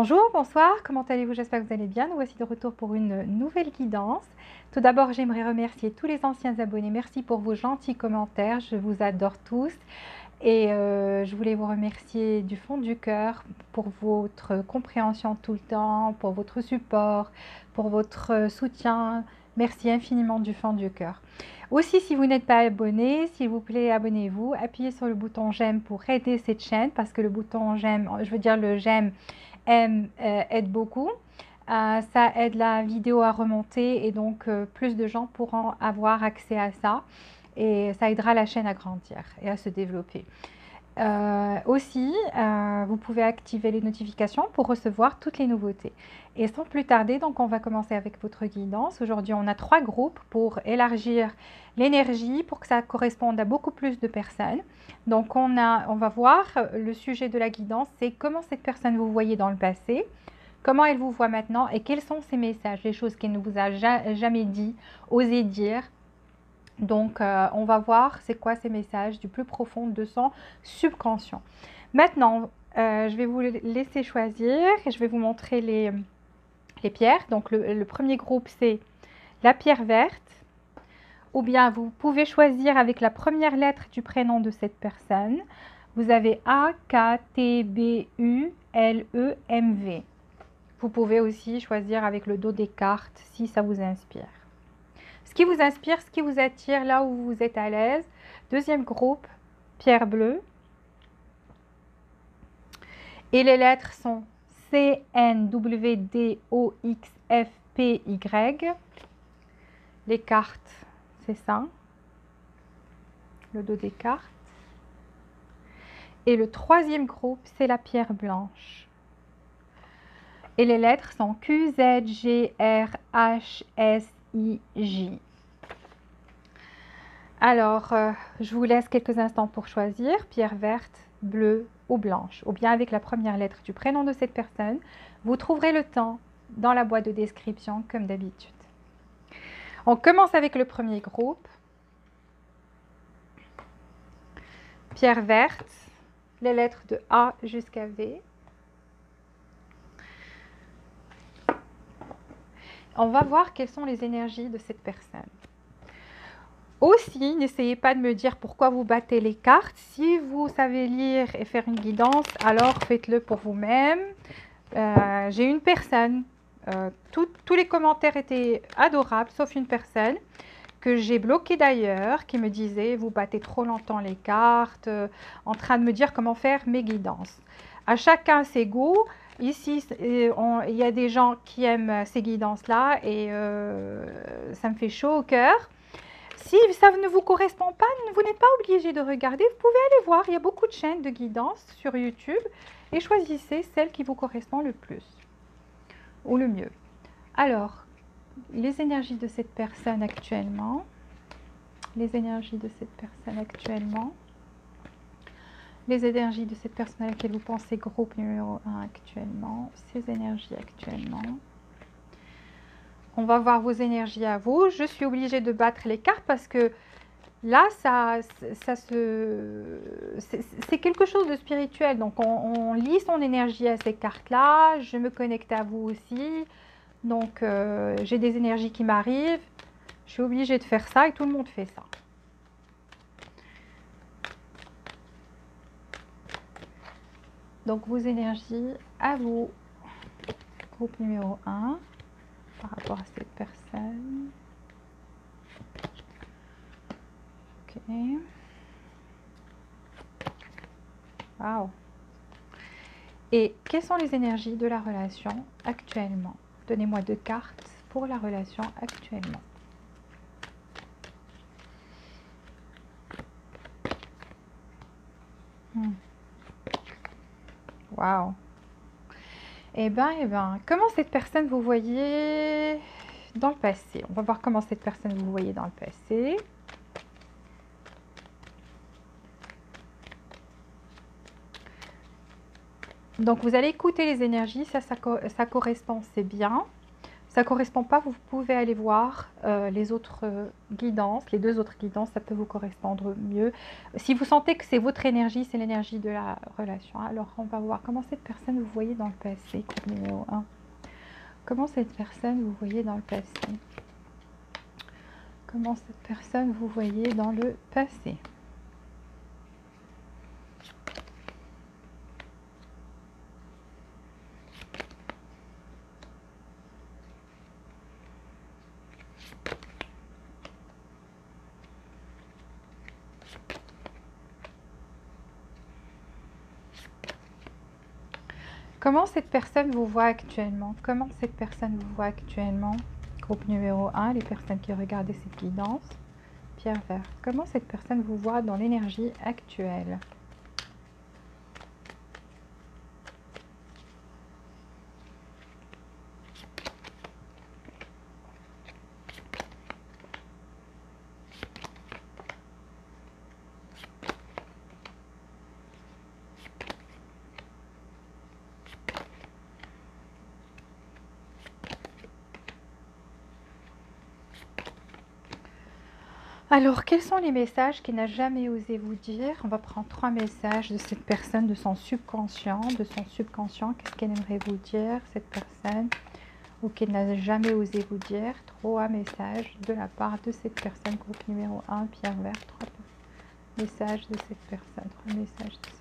Bonjour, bonsoir, comment allez-vous? J'espère que vous allez bien. Nous voici de retour pour une nouvelle guidance. Tout d'abord, j'aimerais remercier tous les anciens abonnés. Merci pour vos gentils commentaires, je vous adore tous. Et je voulais vous remercier du fond du cœur pour votre compréhension tout le temps, pour votre support, pour votre soutien. Merci infiniment du fond du cœur. Aussi, si vous n'êtes pas abonné, s'il vous plaît, abonnez-vous. Appuyez sur le bouton j'aime pour aider cette chaîne parce que le bouton j'aime, je veux dire le j'aime, aide beaucoup. Ça aide la vidéo à remonter et donc plus de gens pourront avoir accès à ça et ça aidera la chaîne à grandir et à se développer. Aussi, vous pouvez activer les notifications pour recevoir toutes les nouveautés. Et sans plus tarder, donc on va commencer avec votre guidance. Aujourd'hui, on a 3 groupes pour élargir l'énergie, pour que ça corresponde à beaucoup plus de personnes. Donc on va voir le sujet de la guidance, c'est comment cette personne vous voyait dans le passé, comment elle vous voit maintenant et quels sont ses messages, les choses qu'elle ne vous a jamais dit, osé dire. Donc, on va voir c'est quoi ces messages du plus profond de son subconscient. Maintenant, je vais vous laisser choisir et je vais vous montrer les pierres. Donc, le premier groupe, c'est la pierre verte. Ou bien, vous pouvez choisir avec la première lettre du prénom de cette personne. Vous avez A, K, T, B, U, L, E, M, V. Vous pouvez aussi choisir avec le dos des cartes si ça vous inspire. Ce qui vous inspire, ce qui vous attire, là où vous êtes à l'aise. Deuxième groupe, pierre bleue. Et les lettres sont C, N, W, D, O, X, F, P, Y. Les cartes, c'est ça. Le dos des cartes. Et le troisième groupe, c'est la pierre blanche. Et les lettres sont Q, Z, G, R, H, S, I, J. Alors, je vous laisse quelques instants pour choisir pierre verte, bleue ou blanche. Ou bien avec la première lettre du prénom de cette personne. Vous trouverez le temps dans la boîte de description comme d'habitude. On commence avec le premier groupe. Pierre verte, les lettres de A jusqu'à V. On va voir quelles sont les énergies de cette personne. Aussi, n'essayez pas de me dire pourquoi vous battez les cartes. Si vous savez lire et faire une guidance, alors faites-le pour vous-même. J'ai une personne, tous les commentaires étaient adorables, sauf une personne que j'ai bloquée d'ailleurs, qui me disait « vous battez trop longtemps les cartes », en train de me dire comment faire mes guidances. À chacun ses goûts. Ici, il y a des gens qui aiment ces guidances-là et ça me fait chaud au cœur. Si ça ne vous correspond pas, vous n'êtes pas obligé de regarder. Vous pouvez aller voir. Il y a beaucoup de chaînes de guidance sur YouTube. Et choisissez celle qui vous correspond le plus ou le mieux. Alors, les énergies de cette personne actuellement. Les énergies de cette personne actuellement. Les énergies de cette personne à laquelle vous pensez groupe numéro 1 actuellement. Ces énergies actuellement. On va voir vos énergies à vous. Je suis obligée de battre les cartes parce que là, c'est quelque chose de spirituel. Donc, on lit son énergie à ces cartes-là. Je me connecte à vous aussi. Donc, j'ai des énergies qui m'arrivent. Je suis obligée de faire ça et tout le monde fait ça. Donc, vos énergies à vous. Groupe numéro 1. Par rapport à cette personne. Ok. Wow. Et quelles sont les énergies de la relation actuellement? Donnez-moi 2 cartes pour la relation actuellement. Wow. Eh bien, comment cette personne vous voyait dans le passé? On va voir comment cette personne vous voyait dans le passé. Donc, vous allez écouter les énergies. Ça correspond, c'est bien. ça ne correspond pas, vous pouvez aller voir les autres guidances, les 2 autres guidances, ça peut vous correspondre mieux. Si vous sentez que c'est votre énergie, c'est l'énergie de la relation. Alors, on va voir comment cette personne vous voyez dans le passé, groupe numéro 1. Comment cette personne vous voyez dans le passé? Comment cette personne vous voyez dans le passé? Comment cette personne vous voit actuellement? Comment cette personne vous voit actuellement? Groupe numéro 1, les personnes qui regardaient cette guidance. Pierre verte. Comment cette personne vous voit dans l'énergie actuelle? Alors, quels sont les messages qu'il n'a jamais osé vous dire? On va prendre 3 messages de cette personne, de son subconscient. Qu'est-ce qu'elle aimerait vous dire, cette personne, ou qu'elle n'a jamais osé vous dire? 3 messages de la part de cette personne, groupe numéro 1, Pierre vert. 3 messages de cette personne, 3 messages de cette personne.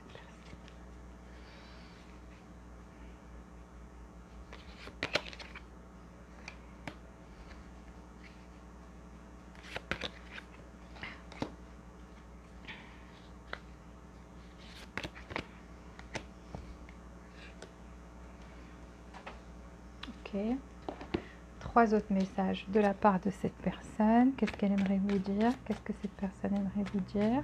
Ok. 3 autres messages de la part de cette personne. Qu'est-ce qu'elle aimerait vous dire? Qu'est-ce que cette personne aimerait vous dire?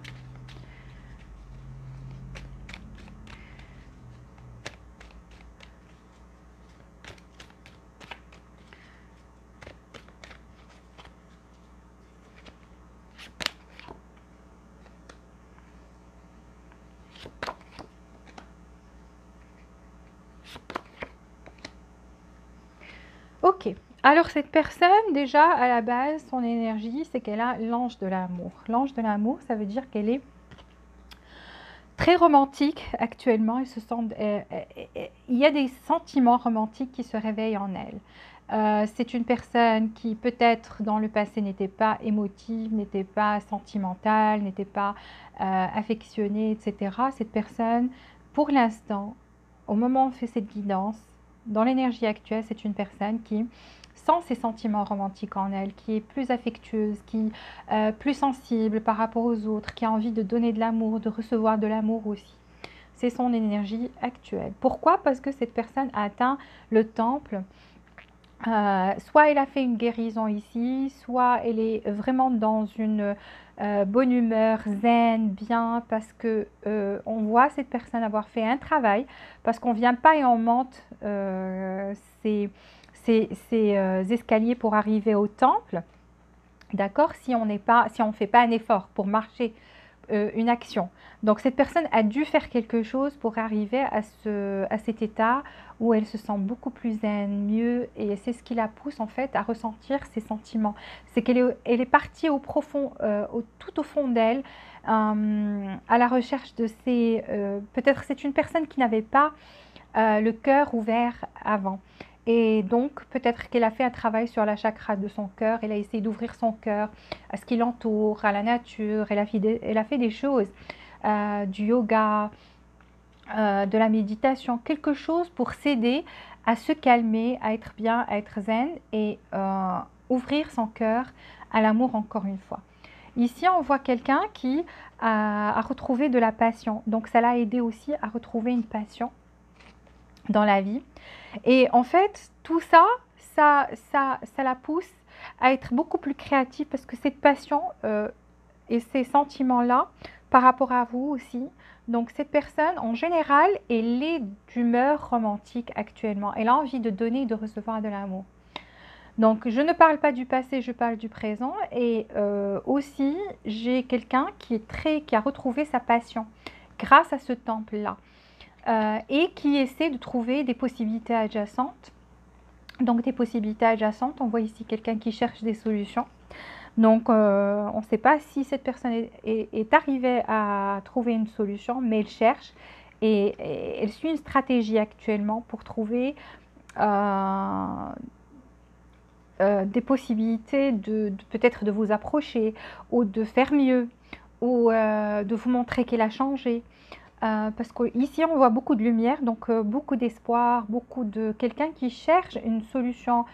Ok, alors cette personne, déjà à la base, son énergie, c'est qu'elle a l'ange de l'amour. L'ange de l'amour, ça veut dire qu'elle est très romantique actuellement. Il y a des sentiments romantiques qui se réveillent en elle. C'est une personne qui peut-être dans le passé n'était pas émotive, n'était pas sentimentale, n'était pas affectionnée, etc. Cette personne, pour l'instant, au moment où on fait cette guidance, dans l'énergie actuelle, c'est une personne qui sent ses sentiments romantiques en elle, qui est plus affectueuse, qui est plus sensible par rapport aux autres, qui a envie de donner de l'amour, de recevoir de l'amour aussi. C'est son énergie actuelle. Pourquoi? Parce que cette personne a atteint le temple. Soit elle a fait une guérison ici, soit elle est vraiment dans une bonne humeur, zen, bien, parce que on voit cette personne avoir fait un travail, parce qu'on ne vient pas et on monte ces escaliers pour arriver au temple, d'accord, si on ne fait pas un effort pour marcher une action. Donc cette personne a dû faire quelque chose pour arriver à cet état où elle se sent beaucoup plus zen, mieux, et c'est ce qui la pousse en fait à ressentir ses sentiments. C'est qu'elle est partie au profond, tout au fond d'elle, à la recherche de ses... peut-être c'est une personne qui n'avait pas le cœur ouvert avant. Et donc, peut-être qu'elle a fait un travail sur la chakra de son cœur, elle a essayé d'ouvrir son cœur à ce qui l'entoure, à la nature, elle a fait des choses, du yoga, de la méditation, quelque chose pour s'aider à se calmer, à être bien, à être zen et ouvrir son cœur à l'amour encore une fois. Ici, on voit quelqu'un qui a retrouvé de la passion, donc ça l'a aidé aussi à retrouver une passion dans la vie. Et en fait, tout ça la pousse à être beaucoup plus créative parce que cette passion et ces sentiments-là, par rapport à vous aussi, donc cette personne, en général, elle est d'humeur romantique actuellement. Elle a envie de donner et de recevoir de l'amour. Donc, je ne parle pas du passé, je parle du présent. Et aussi, j'ai quelqu'un qui a retrouvé sa passion grâce à ce temple-là. Et qui essaie de trouver des possibilités adjacentes Donc des possibilités adjacentes, on voit ici quelqu'un qui cherche des solutions. Donc on ne sait pas si cette personne est arrivée à trouver une solution, mais elle cherche et elle suit une stratégie actuellement pour trouver des possibilités peut-être de vous approcher ou de faire mieux ou de vous montrer qu'elle a changé. Parce qu'ici, on voit beaucoup de lumière, donc beaucoup d'espoir, beaucoup de quelqu'un qui cherche une solution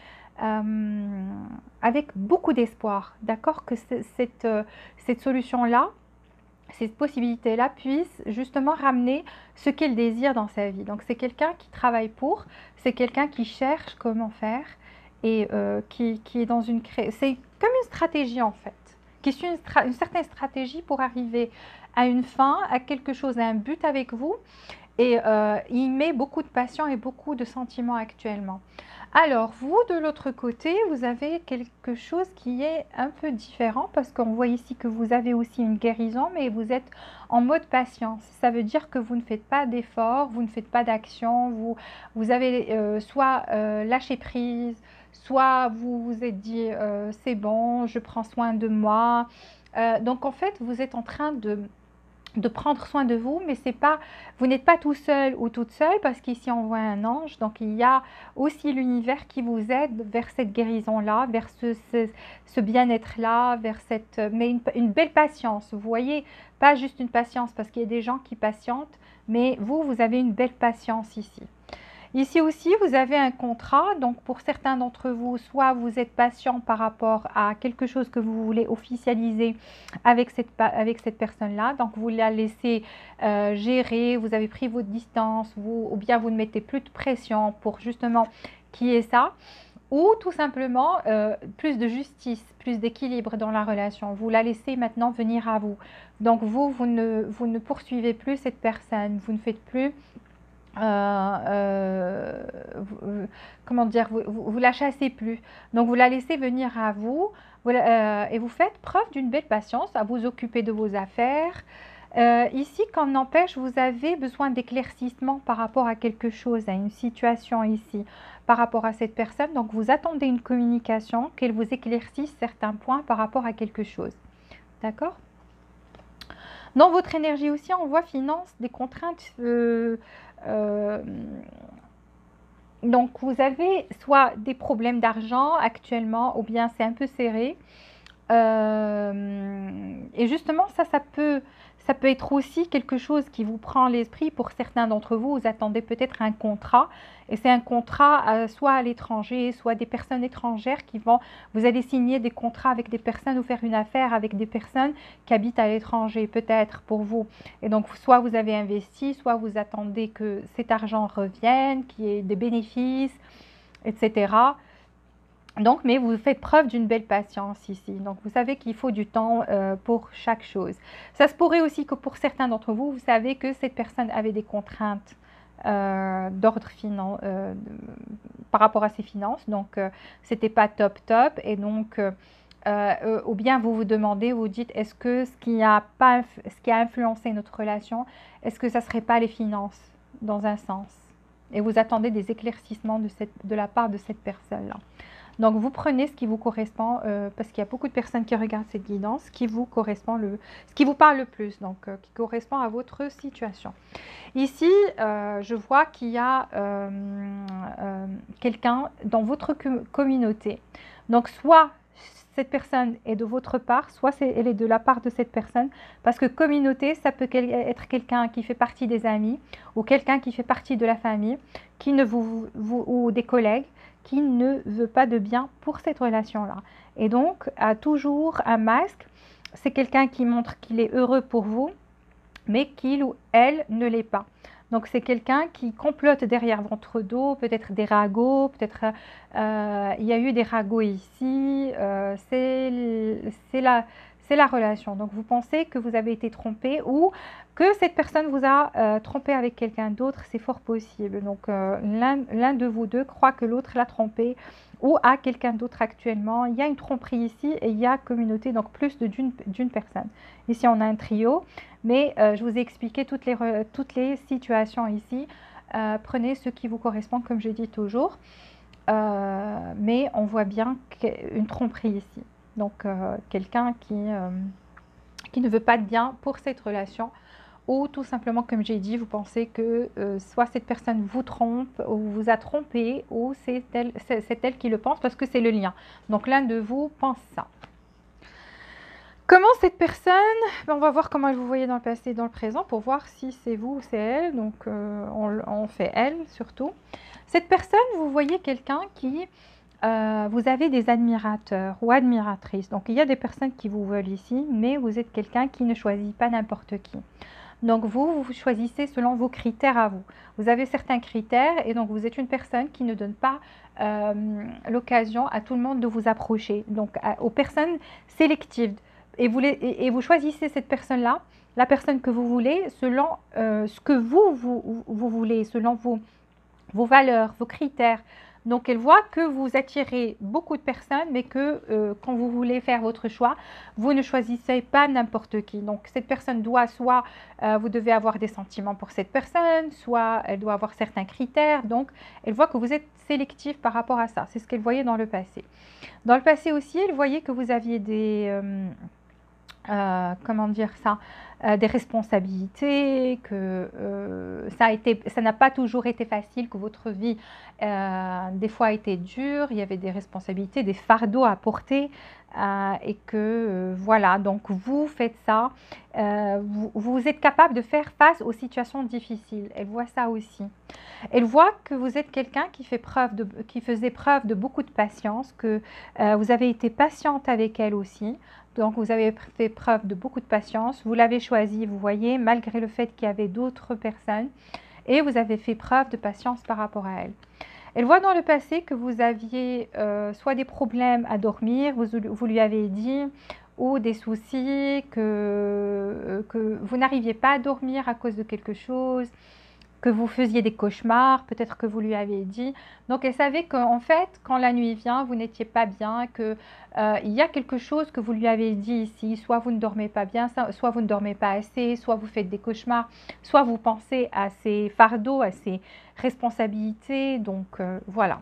avec beaucoup d'espoir. D'accord? Que cette solution-là, cette possibilité-là puisse justement ramener ce qu'elle désire dans sa vie. Donc, c'est quelqu'un qui travaille pour, c'est quelqu'un qui cherche comment faire et qui est dans une... C'est comme une stratégie en fait, qui suit une certaine stratégie pour arriver à une fin, à quelque chose, à un but avec vous. Et il met beaucoup de passion et beaucoup de sentiments actuellement. Alors, vous, de l'autre côté, vous avez quelque chose qui est un peu différent parce qu'on voit ici que vous avez aussi une guérison, mais vous êtes en mode patience. Ça veut dire que vous ne faites pas d'efforts, vous ne faites pas d'action, vous avez soit lâché prise, soit vous vous êtes dit c'est bon, je prends soin de moi. Donc, en fait, vous êtes en train de prendre soin de vous, mais c'est pas, vous n'êtes pas tout seul ou toute seule parce qu'ici on voit un ange, donc il y a aussi l'univers qui vous aide vers cette guérison-là, vers ce bien-être-là, vers cette, mais une belle patience, vous voyez, pas juste une patience parce qu'il y a des gens qui patientent, mais vous avez une belle patience ici. Ici aussi, vous avez un contrat, donc pour certains d'entre vous, soit vous êtes patient par rapport à quelque chose que vous voulez officialiser avec cette personne-là, donc vous la laissez gérer, vous avez pris votre distance, ou bien vous ne mettez plus de pression pour justement qu'il y ait ça, ou tout simplement plus de justice, plus d'équilibre dans la relation, vous la laissez maintenant venir à vous. Donc vous ne poursuivez plus cette personne, vous ne faites plus... comment dire, vous la chassez plus. Donc vous la laissez venir à vous et vous faites preuve d'une belle patience à vous occuper de vos affaires. Ici, quand n'empêche, vous avez besoin d'éclaircissement par rapport à quelque chose, à une situation ici, par rapport à cette personne. Donc vous attendez une communication, qu'elle vous éclaircisse certains points par rapport à quelque chose. D'accord? Dans votre énergie aussi, on voit finance, des contraintes. Donc, vous avez soit des problèmes d'argent actuellement, ou bien c'est un peu serré. Et justement, ça peut être aussi quelque chose qui vous prend l'esprit. Pour certains d'entre vous, vous attendez peut-être un contrat. Et c'est un contrat soit à l'étranger, soit des personnes étrangères qui vont... Vous allez signer des contrats avec des personnes ou faire une affaire avec des personnes qui habitent à l'étranger, peut-être pour vous. Et donc, soit vous avez investi, soit vous attendez que cet argent revienne, qu'il y ait des bénéfices, etc. Donc, mais vous faites preuve d'une belle patience ici. Donc, vous savez qu'il faut du temps pour chaque chose. Ça se pourrait aussi que pour certains d'entre vous, vous savez que cette personne avait des contraintes d'ordre par rapport à ses finances. Donc, c'était pas top. Et donc, ou bien vous vous demandez, vous dites, est-ce que ce qui a influencé notre relation, est-ce que ça ne serait pas les finances dans un sens? Et vous attendez des éclaircissements de la part de cette personne-là. Donc, vous prenez ce qui vous correspond, parce qu'il y a beaucoup de personnes qui regardent cette guidance, ce qui vous correspond, ce qui vous parle le plus, donc qui correspond à votre situation. Ici, je vois qu'il y a quelqu'un dans votre communauté. Donc, soit cette personne est de votre part, soit elle est de la part de cette personne, parce que communauté, ça peut être quelqu'un qui fait partie des amis, ou quelqu'un qui fait partie de la famille, qui ne ou des collègues, qui ne veut pas de bien pour cette relation-là. Et donc, a toujours un masque, c'est quelqu'un qui montre qu'il est heureux pour vous, mais qu'il ou elle ne l'est pas. Donc, c'est quelqu'un qui complote derrière votre dos, peut-être des ragots, peut-être il y a eu des ragots ici, c'est la relation. Donc, vous pensez que vous avez été trompé ou que cette personne vous a trompé avec quelqu'un d'autre, c'est fort possible. Donc, l'un de vous deux croit que l'autre l'a trompé ou a quelqu'un d'autre actuellement. Il y a une tromperie ici et il y a communauté, donc plus d'une personne. Ici, on a un trio, mais je vous ai expliqué toutes les situations ici. Prenez ce qui vous correspond, comme je dis toujours. mais on voit bien une tromperie ici. Donc, quelqu'un qui ne veut pas de bien pour cette relation, ou tout simplement, comme j'ai dit, vous pensez que soit cette personne vous trompe, ou vous a trompé, ou c'est elle qui le pense, parce que c'est le lien. Donc, l'un de vous pense ça. Comment cette personne, on va voir comment elle vous voyait dans le passé et dans le présent, pour voir si c'est vous ou c'est elle. Donc, on fait elle, surtout. Cette personne, vous voyez quelqu'un qui... vous avez des admirateurs ou admiratrices. Donc, il y a des personnes qui vous veulent ici, mais vous êtes quelqu'un qui ne choisit pas n'importe qui. Donc, vous choisissez selon vos critères à vous. Vous avez certains critères et donc vous êtes une personne qui ne donne pas l'occasion à tout le monde de vous approcher. Donc, aux personnes sélectives. Et vous choisissez cette personne-là, la personne que vous voulez, selon ce que vous voulez, selon vos valeurs, vos critères. Donc, elle voit que vous attirez beaucoup de personnes, mais que quand vous voulez faire votre choix, vous ne choisissez pas n'importe qui. Donc, cette personne doit soit, vous devez avoir des sentiments pour cette personne, soit elle doit avoir certains critères. Donc, elle voit que vous êtes sélectif par rapport à ça. C'est ce qu'elle voyait dans le passé. Dans le passé aussi, elle voyait que vous aviez des... comment dire ça, des responsabilités, que ça n'a pas toujours été facile, que votre vie des fois a été dure, il y avait des responsabilités, des fardeaux à porter et que voilà, donc vous faites ça, vous êtes capable de faire face aux situations difficiles. Elle voit ça aussi. Elle voit que vous êtes quelqu'un qui faisait preuve de beaucoup de patience, que vous avez été patiente avec elle aussi. Donc, vous avez fait preuve de beaucoup de patience. Vous l'avez choisi, vous voyez, malgré le fait qu'il y avait d'autres personnes. Et vous avez fait preuve de patience par rapport à elle. Elle voit dans le passé que vous aviez soit des problèmes à dormir, vous lui avez dit, ou des soucis, que vous n'arriviez pas à dormir à cause de quelque chose, que vous faisiez des cauchemars, peut-être que vous lui avez dit. Donc, elle savait qu'en fait, quand la nuit vient, vous n'étiez pas bien, qu'il y a quelque chose que vous lui avez dit ici. Soit vous ne dormez pas bien, soit vous ne dormez pas assez, soit vous faites des cauchemars, soit vous pensez à ces fardeaux, à ces responsabilités. Donc, voilà.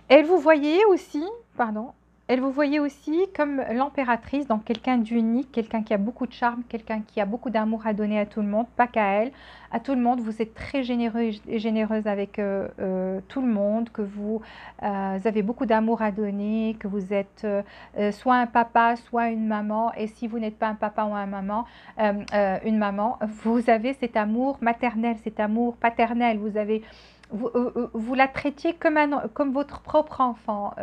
Elle vous voyait aussi, pardon, elle vous voyait aussi comme l'impératrice, donc quelqu'un d'unique, quelqu'un qui a beaucoup de charme, quelqu'un qui a beaucoup d'amour à donner à tout le monde, pas qu'à elle, à tout le monde. Vous êtes très généreux et généreuse avec tout le monde, que vous avez beaucoup d'amour à donner, que vous êtes soit un papa, soit une maman. Et si vous n'êtes pas un papa ou une maman, vous avez cet amour maternel, cet amour paternel. Vous la traitiez comme votre propre enfant,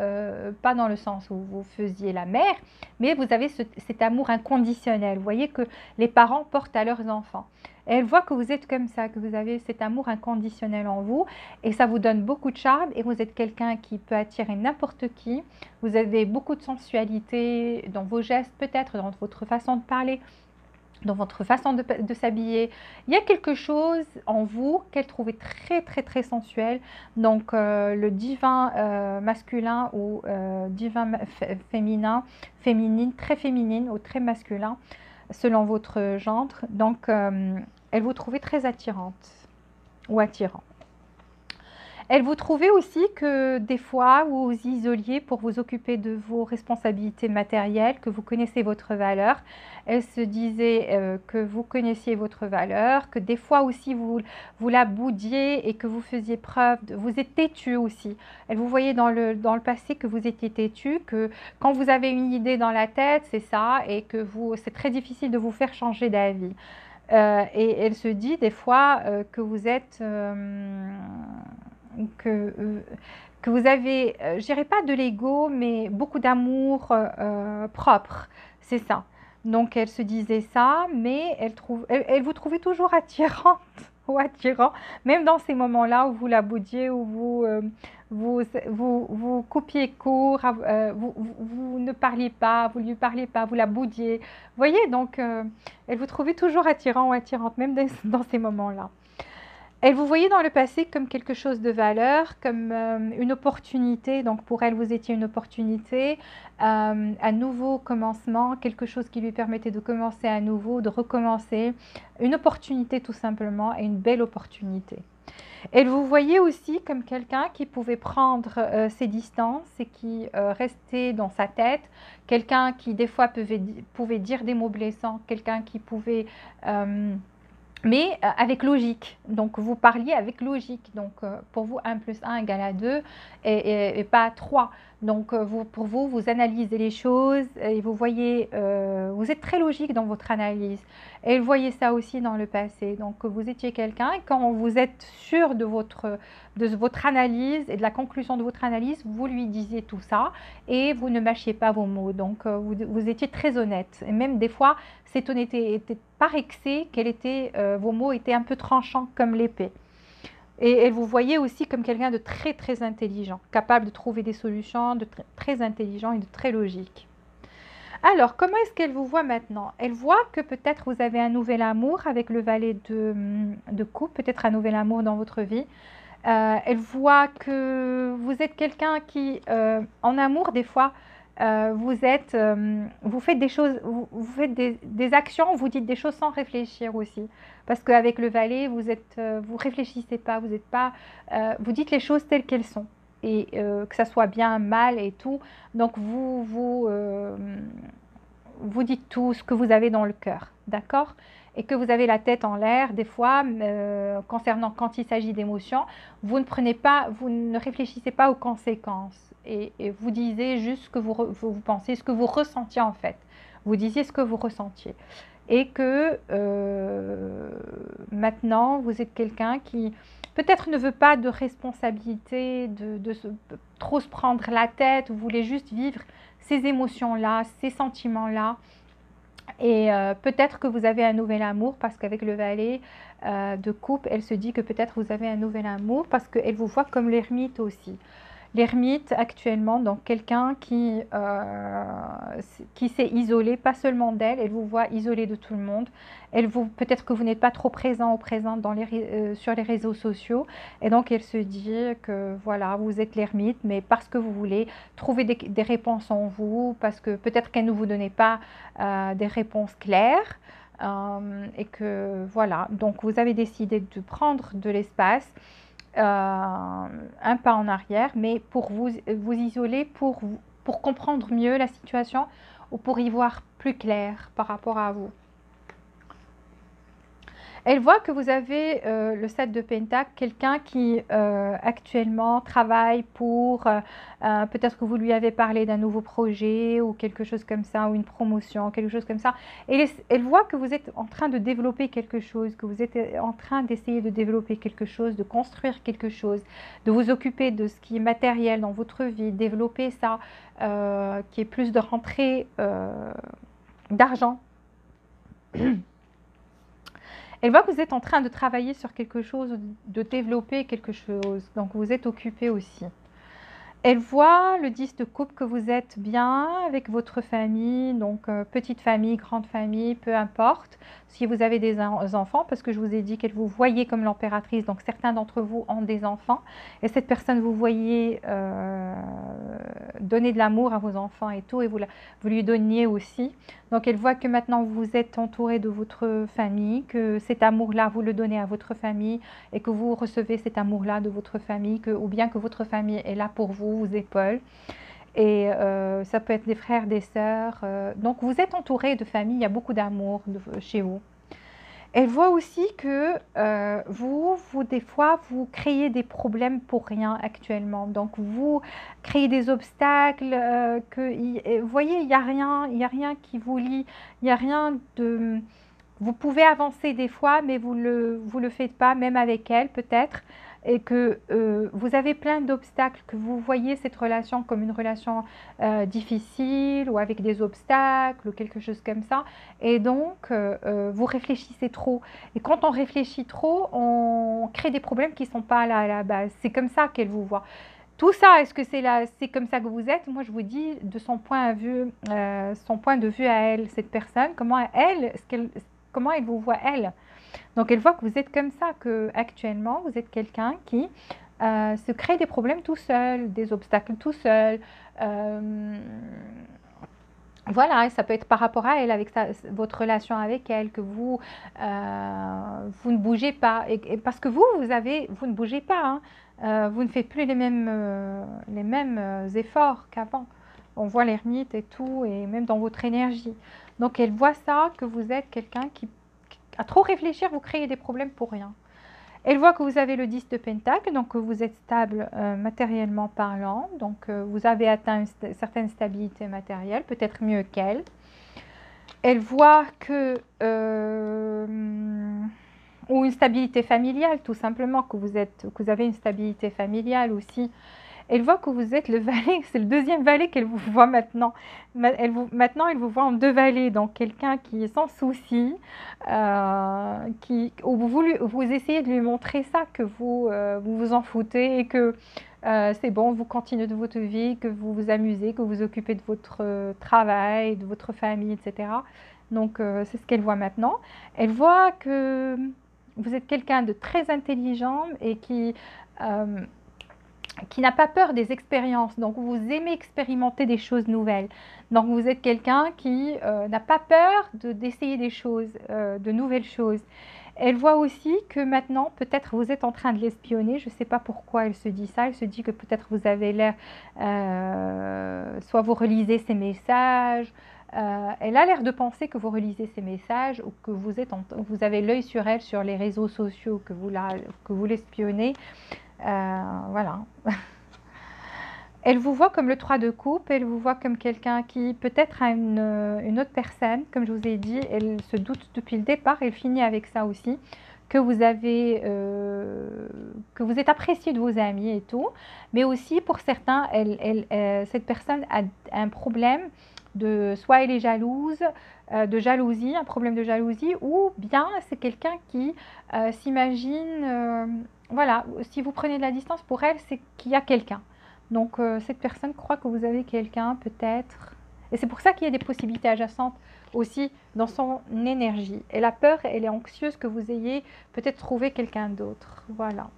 pas dans le sens où vous faisiez la mère, mais vous avez cet amour inconditionnel. Vous voyez que les parents portent à leurs enfants. Et elle voit que vous êtes comme ça, que vous avez cet amour inconditionnel en vous, et ça vous donne beaucoup de charme, et vous êtes quelqu'un qui peut attirer n'importe qui. Vous avez beaucoup de sensualité dans vos gestes, peut-être dans votre façon de parler, dans votre façon de s'habiller. Il y a quelque chose en vous qu'elle trouvait très très très sensuel. Donc le divin masculin ou divin féminine, très féminine ou très masculin selon votre genre. Donc elle vous trouvait très attirante ou attirant. Elle vous trouvait aussi que des fois vous vous isoliez pour vous occuper de vos responsabilités matérielles, que vous connaissez votre valeur. Elle se disait que vous connaissiez votre valeur, que des fois aussi vous la boudiez et que vous faisiez preuve, vous êtes têtu aussi. Elle vous voyait dans le passé que vous étiez têtu, que quand vous avez une idée dans la tête, c'est ça, et que c'est très difficile de vous faire changer d'avis. Et elle se dit des fois que vous êtes... que vous avez, je dirais pas de l'ego, mais beaucoup d'amour propre, c'est ça. Donc elle se disait ça, mais elle vous trouvait toujours attirante ou attirant, même dans ces moments-là où vous la boudiez, où vous coupiez court, vous ne parliez pas, vous lui parliez pas, vous la boudiez. Vous voyez, donc elle vous trouvait toujours attirant ou attirante, même dans ces moments-là. Elle vous voyait dans le passé comme quelque chose de valeur, comme une opportunité. Donc pour elle, vous étiez une opportunité, un nouveau commencement, quelque chose qui lui permettait de commencer à nouveau, de recommencer. Une opportunité tout simplement, et une belle opportunité. Et vous voyez aussi comme quelqu'un qui pouvait prendre ses distances et qui restait dans sa tête, quelqu'un qui des fois pouvait dire des mots blessants, quelqu'un qui pouvait... mais avec logique. Donc, vous parliez avec logique. Donc, pour vous, 1 plus 1 égale à 2 et pas 3. Donc, pour vous, vous analysez les choses et vous voyez, vous êtes très logique dans votre analyse. Et vous voyez ça aussi dans le passé. Donc, vous étiez quelqu'un et quand vous êtes sûr de votre analyse et de la conclusion de votre analyse, vous lui disiez tout ça et vous ne mâchiez pas vos mots. Donc, vous étiez très honnête. Et même des fois, cette honnêteté était par excès, vos mots étaient un peu tranchants comme l'épée. Et vous voyez aussi comme quelqu'un de très très intelligent, capable de trouver des solutions, de très intelligent et de très logique. Alors, comment est-ce qu'elle vous voit maintenant? Elle voit que peut-être vous avez un nouvel amour avec le valet de coupe, peut-être un nouvel amour dans votre vie. Elle voit que vous êtes quelqu'un qui, en amour, des fois, vous faites des choses, vous faites des actions, vous dites des choses sans réfléchir aussi. Parce qu'avec le valet, vous réfléchissez pas, vous dites les choses telles qu'elles sont. Et que ça soit bien, mal et tout. Donc, vous dites tout ce que vous avez dans le cœur, d'accord? Et que vous avez la tête en l'air, des fois, concernant quand il s'agit d'émotions, vous ne réfléchissez pas aux conséquences. Et vous disiez juste ce que vous pensez, ce que vous ressentiez en fait. Vous disiez ce que vous ressentiez. Et que maintenant, vous êtes quelqu'un qui peut-être ne veut pas de responsabilité, trop se prendre la tête, vous voulez juste vivre ces émotions-là, ces sentiments-là. Et peut-être que vous avez un nouvel amour parce qu'avec le valet de coupe, elle se dit que peut-être vous avez un nouvel amour parce qu'elle vous voit comme l'ermite aussi. L'ermite actuellement, donc quelqu'un qui s'est isolé, pas seulement d'elle, elle vous voit isolé de tout le monde. Peut-être que vous n'êtes pas trop présent ou présente sur les réseaux sociaux. Et donc elle se dit que voilà, vous êtes l'ermite, mais parce que vous voulez trouver des réponses en vous, parce que peut-être qu'elle ne vous donnait pas des réponses claires. Et que voilà, donc vous avez décidé de prendre de l'espace. Un pas en arrière, mais pour vous isoler, pour comprendre mieux la situation ou pour y voir plus clair par rapport à vous. Elle voit que vous avez le 7 de Pentacle, quelqu'un qui actuellement travaille pour, peut-être que vous lui avez parlé d'un nouveau projet ou quelque chose comme ça, ou une promotion, quelque chose comme ça. Et elle voit que vous êtes en train de développer quelque chose, que vous êtes en train d'essayer de développer quelque chose, de construire quelque chose, de vous occuper de ce qui est matériel dans votre vie, développer ça, qui est plus de rentrée d'argent. Elle voit que vous êtes en train de travailler sur quelque chose, de développer quelque chose. Donc, vous êtes occupé aussi. Elle voit le 10 de coupe que vous êtes bien avec votre famille, donc petite famille, grande famille, peu importe. Si vous avez des enfants, parce que je vous ai dit qu'elle vous voyait comme l'impératrice, donc certains d'entre vous ont des enfants. Et cette personne, vous voyez donner de l'amour à vos enfants et tout, et vous lui donniez aussi. Donc elle voit que maintenant vous êtes entouré de votre famille, que cet amour-là, vous le donnez à votre famille et que vous recevez cet amour-là de votre famille, ou bien que votre famille est là pour vous épaule. Et ça peut être des frères, des sœurs. Donc vous êtes entouré de famille, il y a beaucoup d'amour chez vous. Elle voit aussi que des fois, vous créez des problèmes pour rien actuellement. Donc, vous créez des obstacles. Vous voyez, il n'y a rien qui vous lie. Il n'y a rien de... Vous pouvez avancer des fois, mais vous le faites pas, même avec elle peut-être. Et que vous avez plein d'obstacles, que vous voyez cette relation comme une relation difficile ou avec des obstacles ou quelque chose comme ça. Et donc, vous réfléchissez trop. Et quand on réfléchit trop, on crée des problèmes qui ne sont pas là à la base. C'est comme ça qu'elle vous voit. Tout ça, est-ce que c'est comme ça que vous êtes? Moi, je vous dis de son point de vue à elle, cette personne, comment elle vous voit elle. Donc, elle voit que vous êtes comme ça, que actuellement vous êtes quelqu'un qui se crée des problèmes tout seul, des obstacles tout seul. Voilà, et ça peut être par rapport à elle, avec votre relation avec elle, que vous ne bougez pas. Et parce que vous ne bougez pas, hein. Vous ne faites plus les mêmes efforts qu'avant. On voit l'ermite et tout, et même dans votre énergie. Donc elle voit ça, que vous êtes quelqu'un qui, à trop réfléchir, vous créez des problèmes pour rien. Elle voit que vous avez le 10 de Pentacle, donc que vous êtes stable matériellement parlant, donc vous avez atteint une certaine stabilité matérielle, peut-être mieux qu'elle. Elle voit que, ou une stabilité familiale, tout simplement, que vous avez une stabilité familiale aussi. Elle voit que vous êtes le valet, c'est le deuxième valet qu'elle vous voit maintenant. Maintenant, elle vous voit en deux valets, donc quelqu'un qui est sans souci, où vous essayez de lui montrer ça, que vous vous en foutez et que c'est bon, vous continuez de votre vie, que vous vous amusez, que vous vous occupez de votre travail, de votre famille, etc. Donc, c'est ce qu'elle voit maintenant. Elle voit que vous êtes quelqu'un de très intelligent et qui n'a pas peur des expériences. Donc, vous aimez expérimenter des choses nouvelles. Donc, vous êtes quelqu'un qui n'a pas peur d'essayer des choses, de nouvelles choses. Elle voit aussi que maintenant, peut-être vous êtes en train de l'espionner. Je ne sais pas pourquoi elle se dit ça. Elle se dit que peut-être vous avez l'air, soit vous relisez ses messages. Elle a l'air de penser que vous relisez ses messages ou que vous avez l'œil sur elle sur les réseaux sociaux, que vous l'espionnez. Voilà. Elle vous voit comme le 3 de coupe, elle vous voit comme quelqu'un qui peut-être a une autre personne, comme je vous ai dit, elle se doute depuis le départ, elle finit avec ça aussi, que que vous êtes apprécié de vos amis et tout, mais aussi pour certains, cette personne a un problème soit elle est jalouse, de jalousie, un problème de jalousie, ou bien c'est quelqu'un qui s'imagine, voilà, si vous prenez de la distance pour elle, c'est qu'il y a quelqu'un. Donc cette personne croit que vous avez quelqu'un peut-être. Et c'est pour ça qu'il y a des possibilités adjacentes aussi dans son énergie. Elle a peur, elle est anxieuse que vous ayez peut-être trouvé quelqu'un d'autre. Voilà.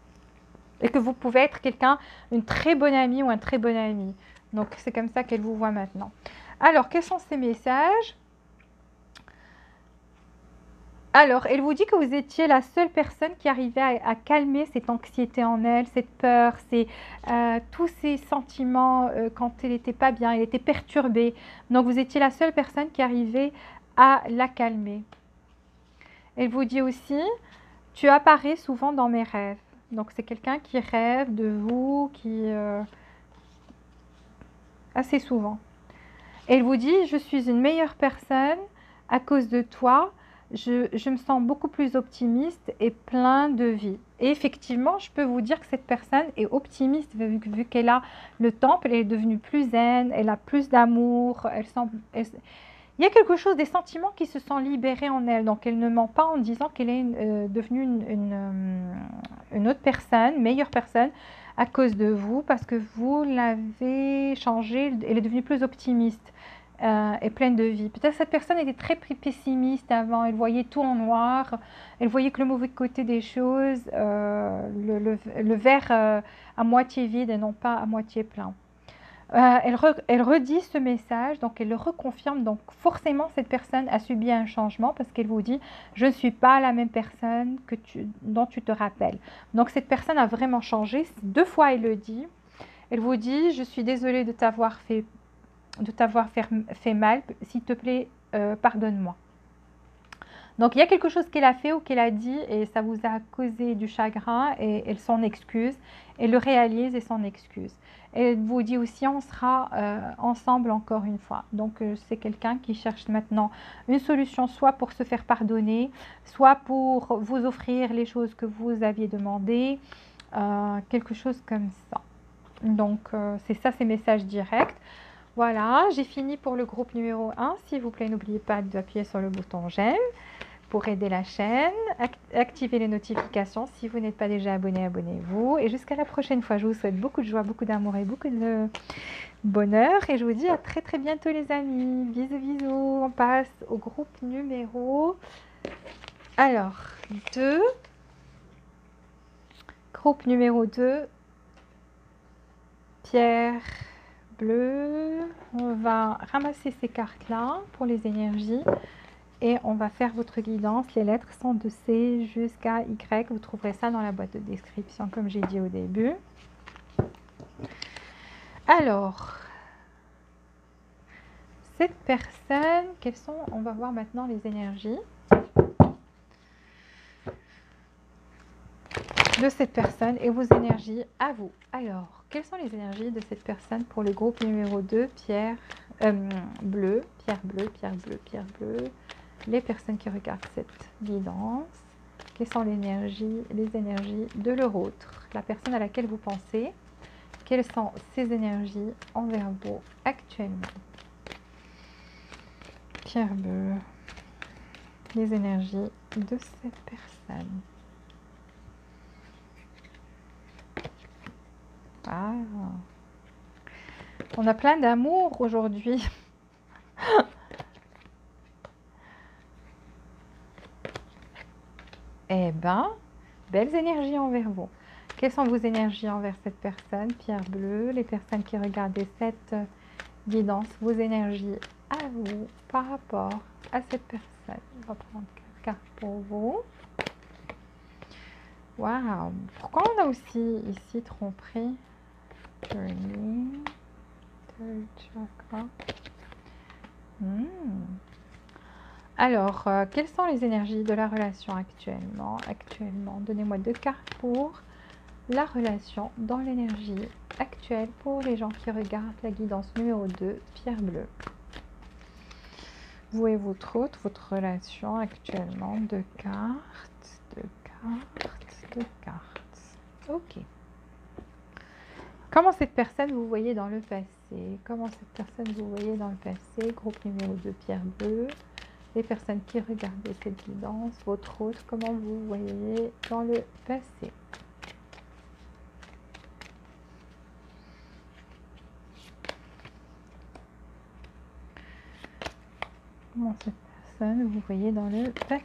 Et que vous pouvez être quelqu'un, une très bonne amie ou un très bon ami. Donc c'est comme ça qu'elle vous voit maintenant. Alors, quels sont ces messages ? Alors, elle vous dit que vous étiez la seule personne qui arrivait à calmer cette anxiété en elle, cette peur, tous ces sentiments quand elle n'était pas bien, elle était perturbée. Donc, vous étiez la seule personne qui arrivait à la calmer. Elle vous dit aussi, tu apparais souvent dans mes rêves. Donc, c'est quelqu'un qui rêve de vous, assez souvent. Elle vous dit, je suis une meilleure personne à cause de toi. Je me sens beaucoup plus optimiste et plein de vie. Et effectivement, je peux vous dire que cette personne est optimiste vu qu'elle a le temple, elle est devenue plus zen, elle a plus d'amour, il y a quelque chose, des sentiments qui se sont libérés en elle. Donc, elle ne ment pas en disant qu'elle est devenue une autre personne, meilleure personne, à cause de vous, parce que vous l'avez changée, elle est devenue plus optimiste et pleine de vie. Peut-être cette personne était très pessimiste avant, elle voyait tout en noir, elle voyait que le mauvais côté des choses, le verre à moitié vide et non pas à moitié plein. Elle redit ce message, donc elle le reconfirme. Donc forcément, cette personne a subi un changement parce qu'elle vous dit « Je ne suis pas la même personne dont tu te rappelles ». Donc cette personne a vraiment changé. 2 fois, elle le dit. Elle vous dit « Je suis désolée de t'avoir fait mal. S'il te plaît, pardonne-moi ». Donc il y a quelque chose qu'elle a fait ou qu'elle a dit et ça vous a causé du chagrin et elle s'en excuse. Elle le réalise et s'en excuse. Elle vous dit aussi on sera ensemble encore une fois. Donc c'est quelqu'un qui cherche maintenant une solution soit pour se faire pardonner, soit pour vous offrir les choses que vous aviez demandées, quelque chose comme ça. Donc c'est ça ces messages directs. Voilà, j'ai fini pour le groupe numéro 1. S'il vous plaît, n'oubliez pas d'appuyer sur le bouton j'aime pour aider la chaîne, activez les notifications. Si vous n'êtes pas déjà abonné, abonnez-vous. Et jusqu'à la prochaine fois, je vous souhaite beaucoup de joie, beaucoup d'amour et beaucoup de bonheur. Et je vous dis à très très bientôt les amis. Bisous, bisous. On passe au groupe numéro 2. Groupe numéro 2. Pierre bleu. On va ramasser ces cartes-là pour les énergies et on va faire votre guidance. Les lettres sont de C jusqu'à Y. Vous trouverez ça dans la boîte de description, comme j'ai dit au début. Alors, cette personne, quelles sont, on va voir maintenant les énergies de cette personne et vos énergies à vous. Alors, quelles sont les énergies de cette personne pour le groupe numéro 2, pierre bleue, pierre bleue, pierre bleue, pierre bleue. Les personnes qui regardent cette guidance, quelles sont les énergies de leur autre, la personne à laquelle vous pensez, quelles sont ses énergies envers vous actuellement. Pierre bleue, les énergies de cette personne. Ah. On a plein d'amour aujourd'hui. Eh ben, belles énergies envers vous. Quelles sont vos énergies envers cette personne? Pierre bleue, les personnes qui regardent cette guidance, vos énergies à vous par rapport à cette personne. On va prendre 4 cartes pour vous. Waouh! Pourquoi on a aussi ici tromperie? Turning, third chakra. Alors, quelles sont les énergies de la relation actuellement? Donnez-moi 2 cartes pour la relation dans l'énergie actuelle pour les gens qui regardent la guidance numéro 2, pierre bleue. Vous et votre autre, votre relation actuellement, 2 cartes, 2 cartes, 2 cartes. Ok. Comment cette personne vous voyez dans le passé? Comment cette personne vous voyez dans le passé? Groupe numéro 2, pierre bleue. Les personnes qui regardent cette guidance, votre autre, comment vous voyez dans le passé? Comment cette personne vous voyez dans le passé?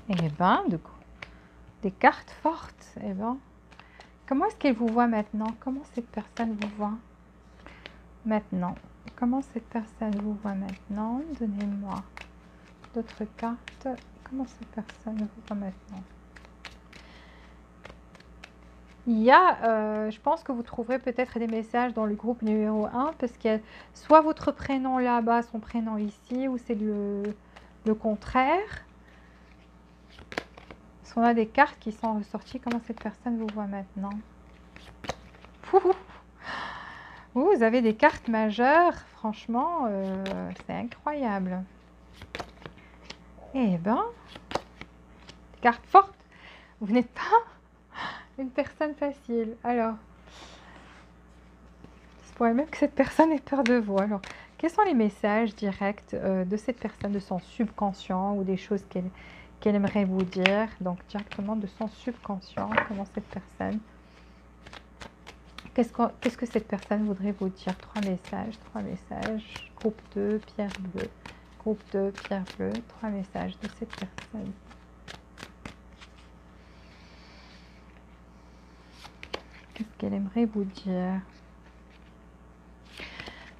Eh bien, des cartes fortes. Eh ben, comment est-ce qu'elle vous voit maintenant? Comment cette personne vous voit maintenant? Comment cette personne vous voit maintenant? Donnez-moi d'autres cartes. Comment cette personne vous voit maintenant? Il y a, je pense que vous trouverez peut-être des messages dans le groupe numéro 1 parce qu'il y a soit votre prénom là-bas, son prénom ici, ou c'est le contraire. Parce qu'on a des cartes qui sont ressorties. Comment cette personne vous voit maintenant? Vous avez des cartes majeures. Franchement, c'est incroyable. Eh ben, carte forte. Vous n'êtes pas une personne facile. Alors, il pourrait même que cette personne ait peur de vous. Alors, quels sont les messages directs de cette personne, de son subconscient ou des choses qu'elle aimerait vous dire? Donc, directement de son subconscient, comment cette personne... Qu'est-ce que cette personne voudrait vous dire? 3 messages. Groupe 2, pierre bleue. Groupe 2, pierre bleue. 3 messages de cette personne. Qu'est-ce qu'elle aimerait vous dire?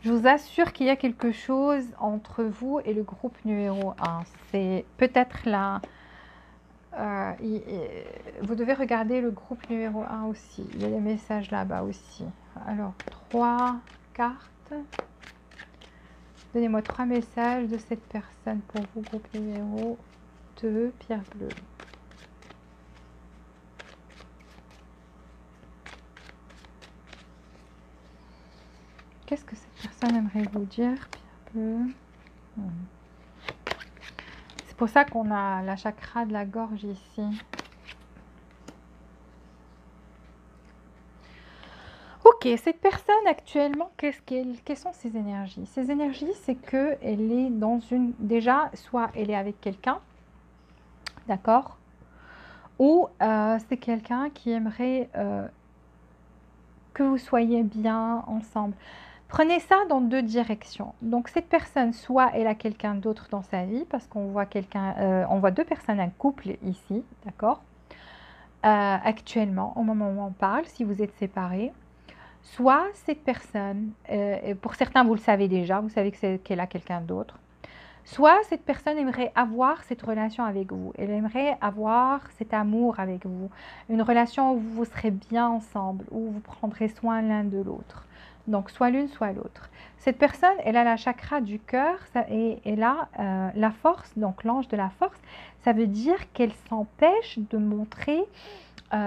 Je vous assure qu'il y a quelque chose entre vous et le groupe numéro 1. C'est peut-être là. Vous devez regarder le groupe numéro 1 aussi. Il y a des messages là-bas aussi. Alors, 3 cartes. Donnez-moi 3 messages de cette personne pour vous, groupe numéro 2, pierre bleue. Qu'est-ce que cette personne aimerait vous dire, pierre bleue? C'est pour ça qu'on a la chakra de la gorge ici. Ok, cette personne actuellement, quelles sont ses énergies? Ses énergies, c'est qu'elle est dans une... Déjà, soit elle est avec quelqu'un, d'accord? Ou c'est quelqu'un qui aimerait que vous soyez bien ensemble. Prenez ça dans deux directions. Donc cette personne, soit elle a quelqu'un d'autre dans sa vie, parce qu'on voit on voit deux personnes, un couple ici, d'accord, actuellement, au moment où on parle, si vous êtes séparés. Soit cette personne, pour certains vous le savez déjà, vous savez qu'elle a quelqu'un d'autre. Soit cette personne aimerait avoir cette relation avec vous, elle aimerait avoir cet amour avec vous, une relation où vous serez bien ensemble, où vous prendrez soin l'un de l'autre. Donc soit l'une, soit l'autre. Cette personne, elle a la chakra du cœur et elle a la force, donc l'ange de la force. Ça veut dire qu'elle s'empêche de montrer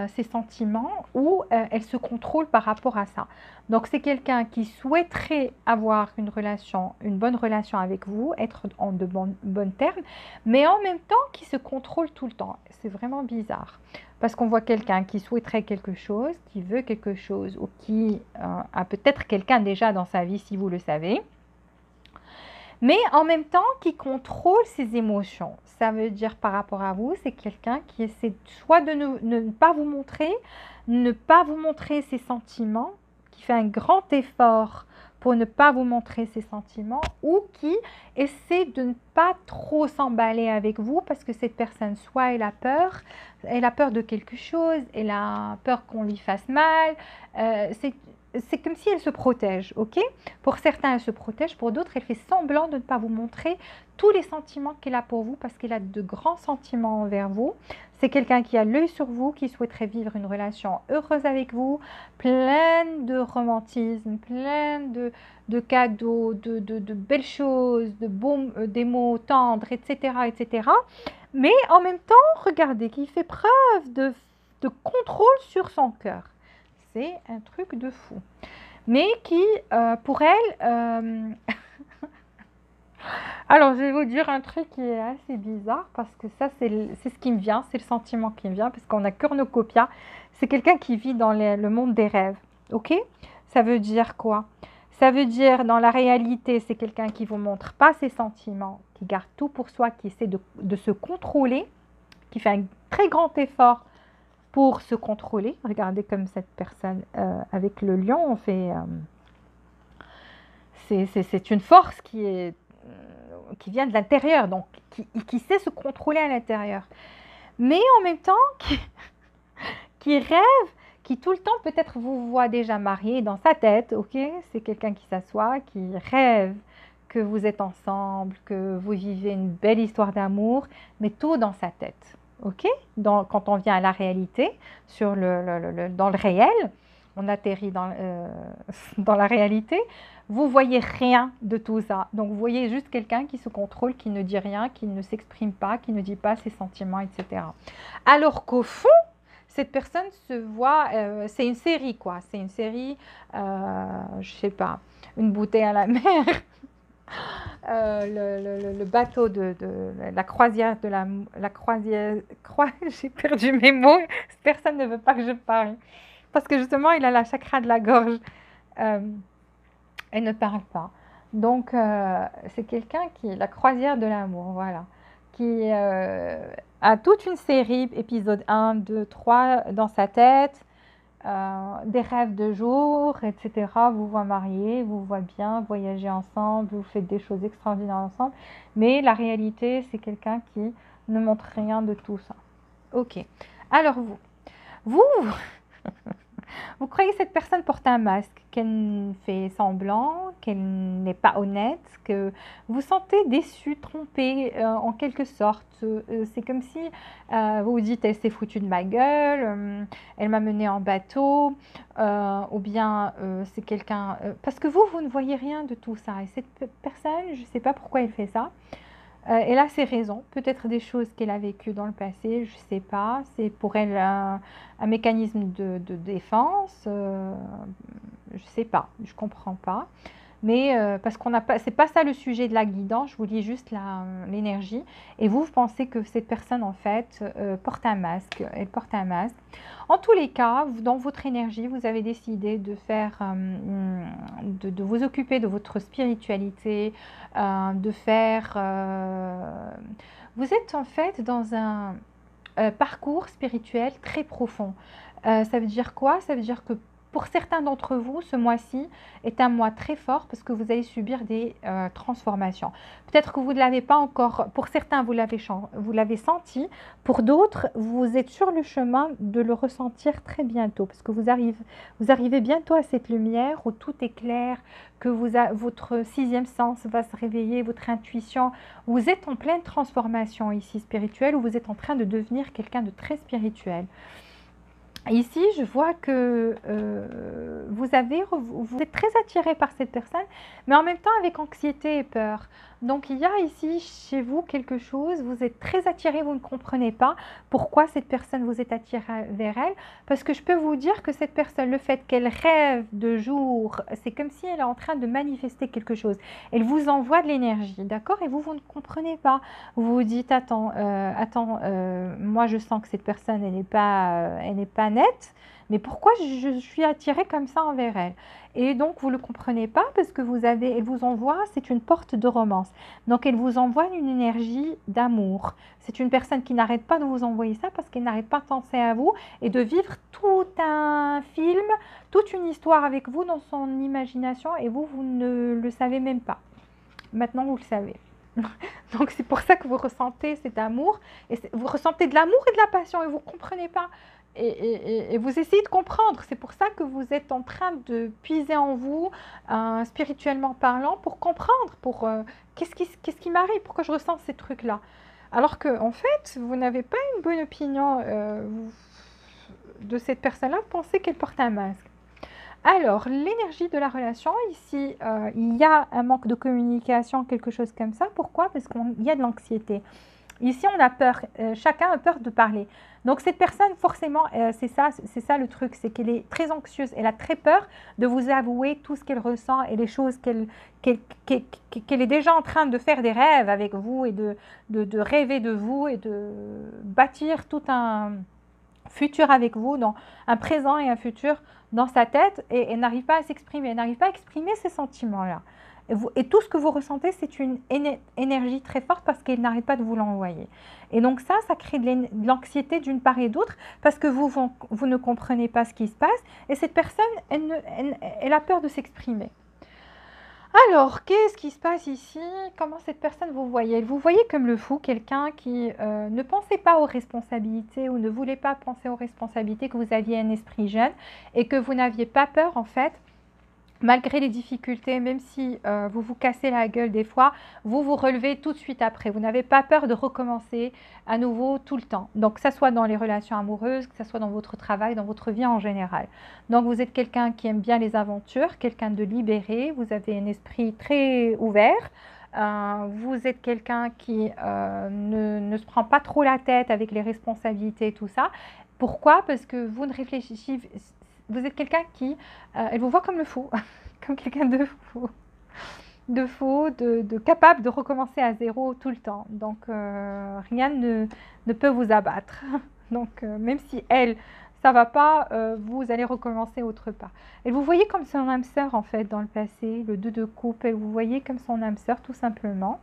ses sentiments ou elle se contrôle par rapport à ça. Donc c'est quelqu'un qui souhaiterait avoir une bonne relation avec vous, être en de bons termes, mais en même temps qui se contrôle tout le temps. C'est vraiment bizarre. Parce qu'on voit quelqu'un qui souhaiterait quelque chose, qui veut quelque chose, ou qui a peut-être quelqu'un déjà dans sa vie, si vous le savez, mais en même temps qui contrôle ses émotions. Ça veut dire par rapport à vous, c'est quelqu'un qui essaie soit de ne pas vous montrer, ne pas vous montrer ses sentiments, qui fait un grand effort pour ne pas vous montrer ses sentiments, ou qui essaie de ne pas trop s'emballer avec vous parce que cette personne, soit elle a peur de quelque chose, elle a peur qu'on lui fasse mal, c'est comme si elle se protège, ok? Pour certains, elle se protège, pour d'autres, elle fait semblant de ne pas vous montrer tous les sentiments qu'elle a pour vous parce qu'elle a de grands sentiments envers vous. C'est quelqu'un qui a l'œil sur vous, qui souhaiterait vivre une relation heureuse avec vous, pleine de romantisme, pleine de cadeaux, de belles choses, des mots tendres, etc., etc. Mais en même temps, regardez, qui fait preuve de contrôle sur son cœur. C'est un truc de fou. Mais qui, pour elle, alors je vais vous dire un truc qui est assez bizarre parce que ça, c'est ce qui me vient, c'est le sentiment qui me vient parce qu'on a cornucopia. C'est quelqu'un qui vit dans le monde des rêves. Ok? Ça veut dire quoi? Ça veut dire, dans la réalité, c'est quelqu'un qui ne vous montre pas ses sentiments, qui garde tout pour soi, qui essaie de se contrôler, qui fait un très grand effort pour se contrôler. Regardez comme cette personne avec le lion, on fait... c'est une force qui vient de l'intérieur, donc qui sait se contrôler à l'intérieur. Mais en même temps, qui rêve, qui tout le temps peut-être vous voit déjà marié dans sa tête, ok? C'est quelqu'un qui s'assoit, qui rêve que vous êtes ensemble, que vous vivez une belle histoire d'amour, mais tout dans sa tête. Ok? Quand on vient à la réalité, dans le réel, on atterrit dans la réalité, vous voyez rien de tout ça. Donc vous voyez juste quelqu'un qui se contrôle, qui ne dit rien, qui ne s'exprime pas, qui ne dit pas ses sentiments, etc. Alors qu'au fond, cette personne se voit, c'est une série quoi, c'est une série, je sais pas, une bouteille à la mer. Le bateau de la croisière j'ai perdu mes mots, personne ne veut pas que je parle parce que justement il a la chakra de la gorge, elle ne parle pas, donc c'est quelqu'un qui est la croisière de l'amour, voilà, qui a toute une série, épisode 1, 2, 3 dans sa tête, des rêves de jour, etc. Vous voit mariés, vous voit bien, voyager ensemble, vous faites des choses extraordinaires ensemble. Mais la réalité, c'est quelqu'un qui ne montre rien de tout ça. Ok. Alors vous Vous croyez que cette personne porte un masque, qu'elle fait semblant, qu'elle n'est pas honnête, que vous sentez déçu, trompé en quelque sorte. C'est comme si vous vous dites elle s'est foutue de ma gueule, elle m'a mené en bateau, ou bien c'est quelqu'un... parce que vous ne voyez rien de tout ça. Et cette personne, je ne sais pas pourquoi elle fait ça. Elle a ses raisons, peut-être des choses qu'elle a vécues dans le passé, je ne sais pas. C'est pour elle un mécanisme de défense, je ne sais pas, je ne comprends pas. Mais parce qu'on n'a pas, c'est pas ça le sujet de la guidance, je vous lis juste l'énergie. Et vous pensez que cette personne, en fait, porte un masque, elle porte un masque. En tous les cas, dans votre énergie, vous avez décidé de faire, de vous occuper de votre spiritualité, de faire... vous êtes en fait dans un parcours spirituel très profond. Ça veut dire quoi? Ça veut dire que pour certains d'entre vous, ce mois-ci est un mois très fort parce que vous allez subir des transformations. Peut-être que vous ne l'avez pas encore, pour certains vous l'avez senti, pour d'autres vous êtes sur le chemin de le ressentir très bientôt parce que vous arrivez bientôt à cette lumière où tout est clair, que votre sixième sens va se réveiller, votre intuition. Vous êtes en pleine transformation ici spirituelle où vous êtes en train de devenir quelqu'un de très spirituel. Ici, je vois que vous êtes très attiré par cette personne, mais en même temps avec anxiété et peur. Donc, il y a ici chez vous quelque chose, vous êtes très attiré, vous ne comprenez pas pourquoi cette personne vous est attirée vers elle. Parce que je peux vous dire que cette personne, le fait qu'elle rêve de jour, c'est comme si elle est en train de manifester quelque chose. Elle vous envoie de l'énergie, d'accord? Et vous ne comprenez pas. Vous vous dites, attends, moi je sens que cette personne, elle n'est pas nette, mais pourquoi je suis attirée comme ça envers elle? Et donc vous ne le comprenez pas parce que elle vous envoie, c'est une porte de romance. Donc elle vous envoie une énergie d'amour. C'est une personne qui n'arrête pas de vous envoyer ça parce qu'elle n'arrête pas de penser à vous et de vivre tout un film, toute une histoire avec vous dans son imagination et vous ne le savez même pas. Maintenant vous le savez. Donc c'est pour ça que vous ressentez cet amour, et vous ressentez de l'amour et de la passion et vous ne comprenez pas. Et vous essayez de comprendre. C'est pour ça que vous êtes en train de puiser en vous, spirituellement parlant, pour comprendre, qu'est-ce qui m'arrive, pourquoi je ressens ces trucs-là. Alors qu'en fait, vous n'avez pas une bonne opinion de cette personne-là, vous pensez qu'elle porte un masque. Alors, l'énergie de la relation, ici, il y a un manque de communication, quelque chose comme ça. Pourquoi? Parce qu'il y a de l'anxiété. Ici, on a peur, chacun a peur de parler. Donc, cette personne, forcément, c'est ça le truc, c'est qu'elle est très anxieuse. Elle a très peur de vous avouer tout ce qu'elle ressent et les choses qu'elle est déjà en train de faire des rêves avec vous et de rêver de vous et de bâtir tout un futur avec vous, dans un présent et un futur dans sa tête, et elle n'arrive pas à s'exprimer, elle n'arrive pas à exprimer ces sentiments-là. Et tout ce que vous ressentez, c'est une énergie très forte parce qu'elle n'arrête pas de vous l'envoyer. Et donc ça crée de l'anxiété d'une part et d'autre parce que vous ne comprenez pas ce qui se passe et cette personne, elle a peur de s'exprimer. Alors, qu'est-ce qui se passe ici? Comment cette personne vous voyait? Vous voyez comme le fou, quelqu'un qui ne pensait pas aux responsabilités ou ne voulait pas penser aux responsabilités, que vous aviez un esprit jeune et que vous n'aviez pas peur en fait, malgré les difficultés, même si vous vous cassez la gueule des fois, vous vous relevez tout de suite après. Vous n'avez pas peur de recommencer à nouveau tout le temps. Donc, que ce soit dans les relations amoureuses, que ce soit dans votre travail, dans votre vie en général. Donc, vous êtes quelqu'un qui aime bien les aventures, quelqu'un de libéré, vous avez un esprit très ouvert. Vous êtes quelqu'un qui ne se prend pas trop la tête avec les responsabilités et tout ça. Pourquoi? Parce que vous ne réfléchissez. Vous êtes quelqu'un qui, elle vous voit comme le fou, comme quelqu'un de fou, de capable de recommencer à zéro tout le temps. Donc, rien ne peut vous abattre. Donc, même si elle, ça va pas, vous allez recommencer autre part. Et vous voyez comme son âme sœur, en fait, dans le passé, le 2 de coupe, elle vous voyez comme son âme sœur, tout simplement.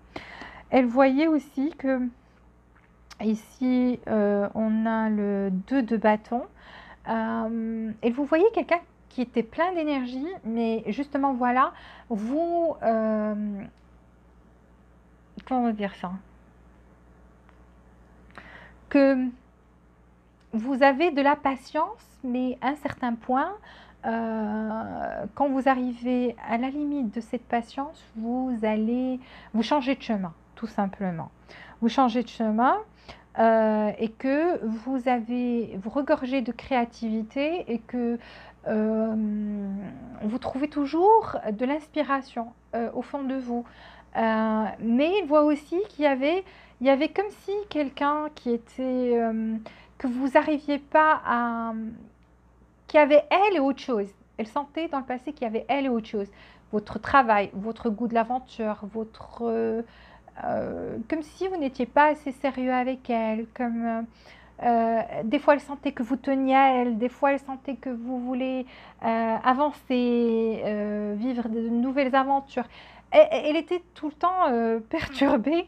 Elle voyait aussi que, ici, on a le 2 de bâton. Et vous voyez quelqu'un qui était plein d'énergie, mais justement, voilà, vous... comment dire ça? Que vous avez de la patience, mais à un certain point, quand vous arrivez à la limite de cette patience, vous changer de chemin, tout simplement. Vous changez de chemin. Et que vous regorgez de créativité et que vous trouvez toujours de l'inspiration au fond de vous. Mais il voit aussi qu'il y avait comme si quelqu'un qui était, que vous n'arriviez pas à... qui avait elle et autre chose. Elle sentait dans le passé qu'il y avait elle et autre chose. Votre travail, votre goût de l'aventure, comme si vous n'étiez pas assez sérieux avec elle, des fois elle sentait que vous teniez à elle, des fois elle sentait que vous voulez avancer, vivre de nouvelles aventures. Elle était tout le temps perturbée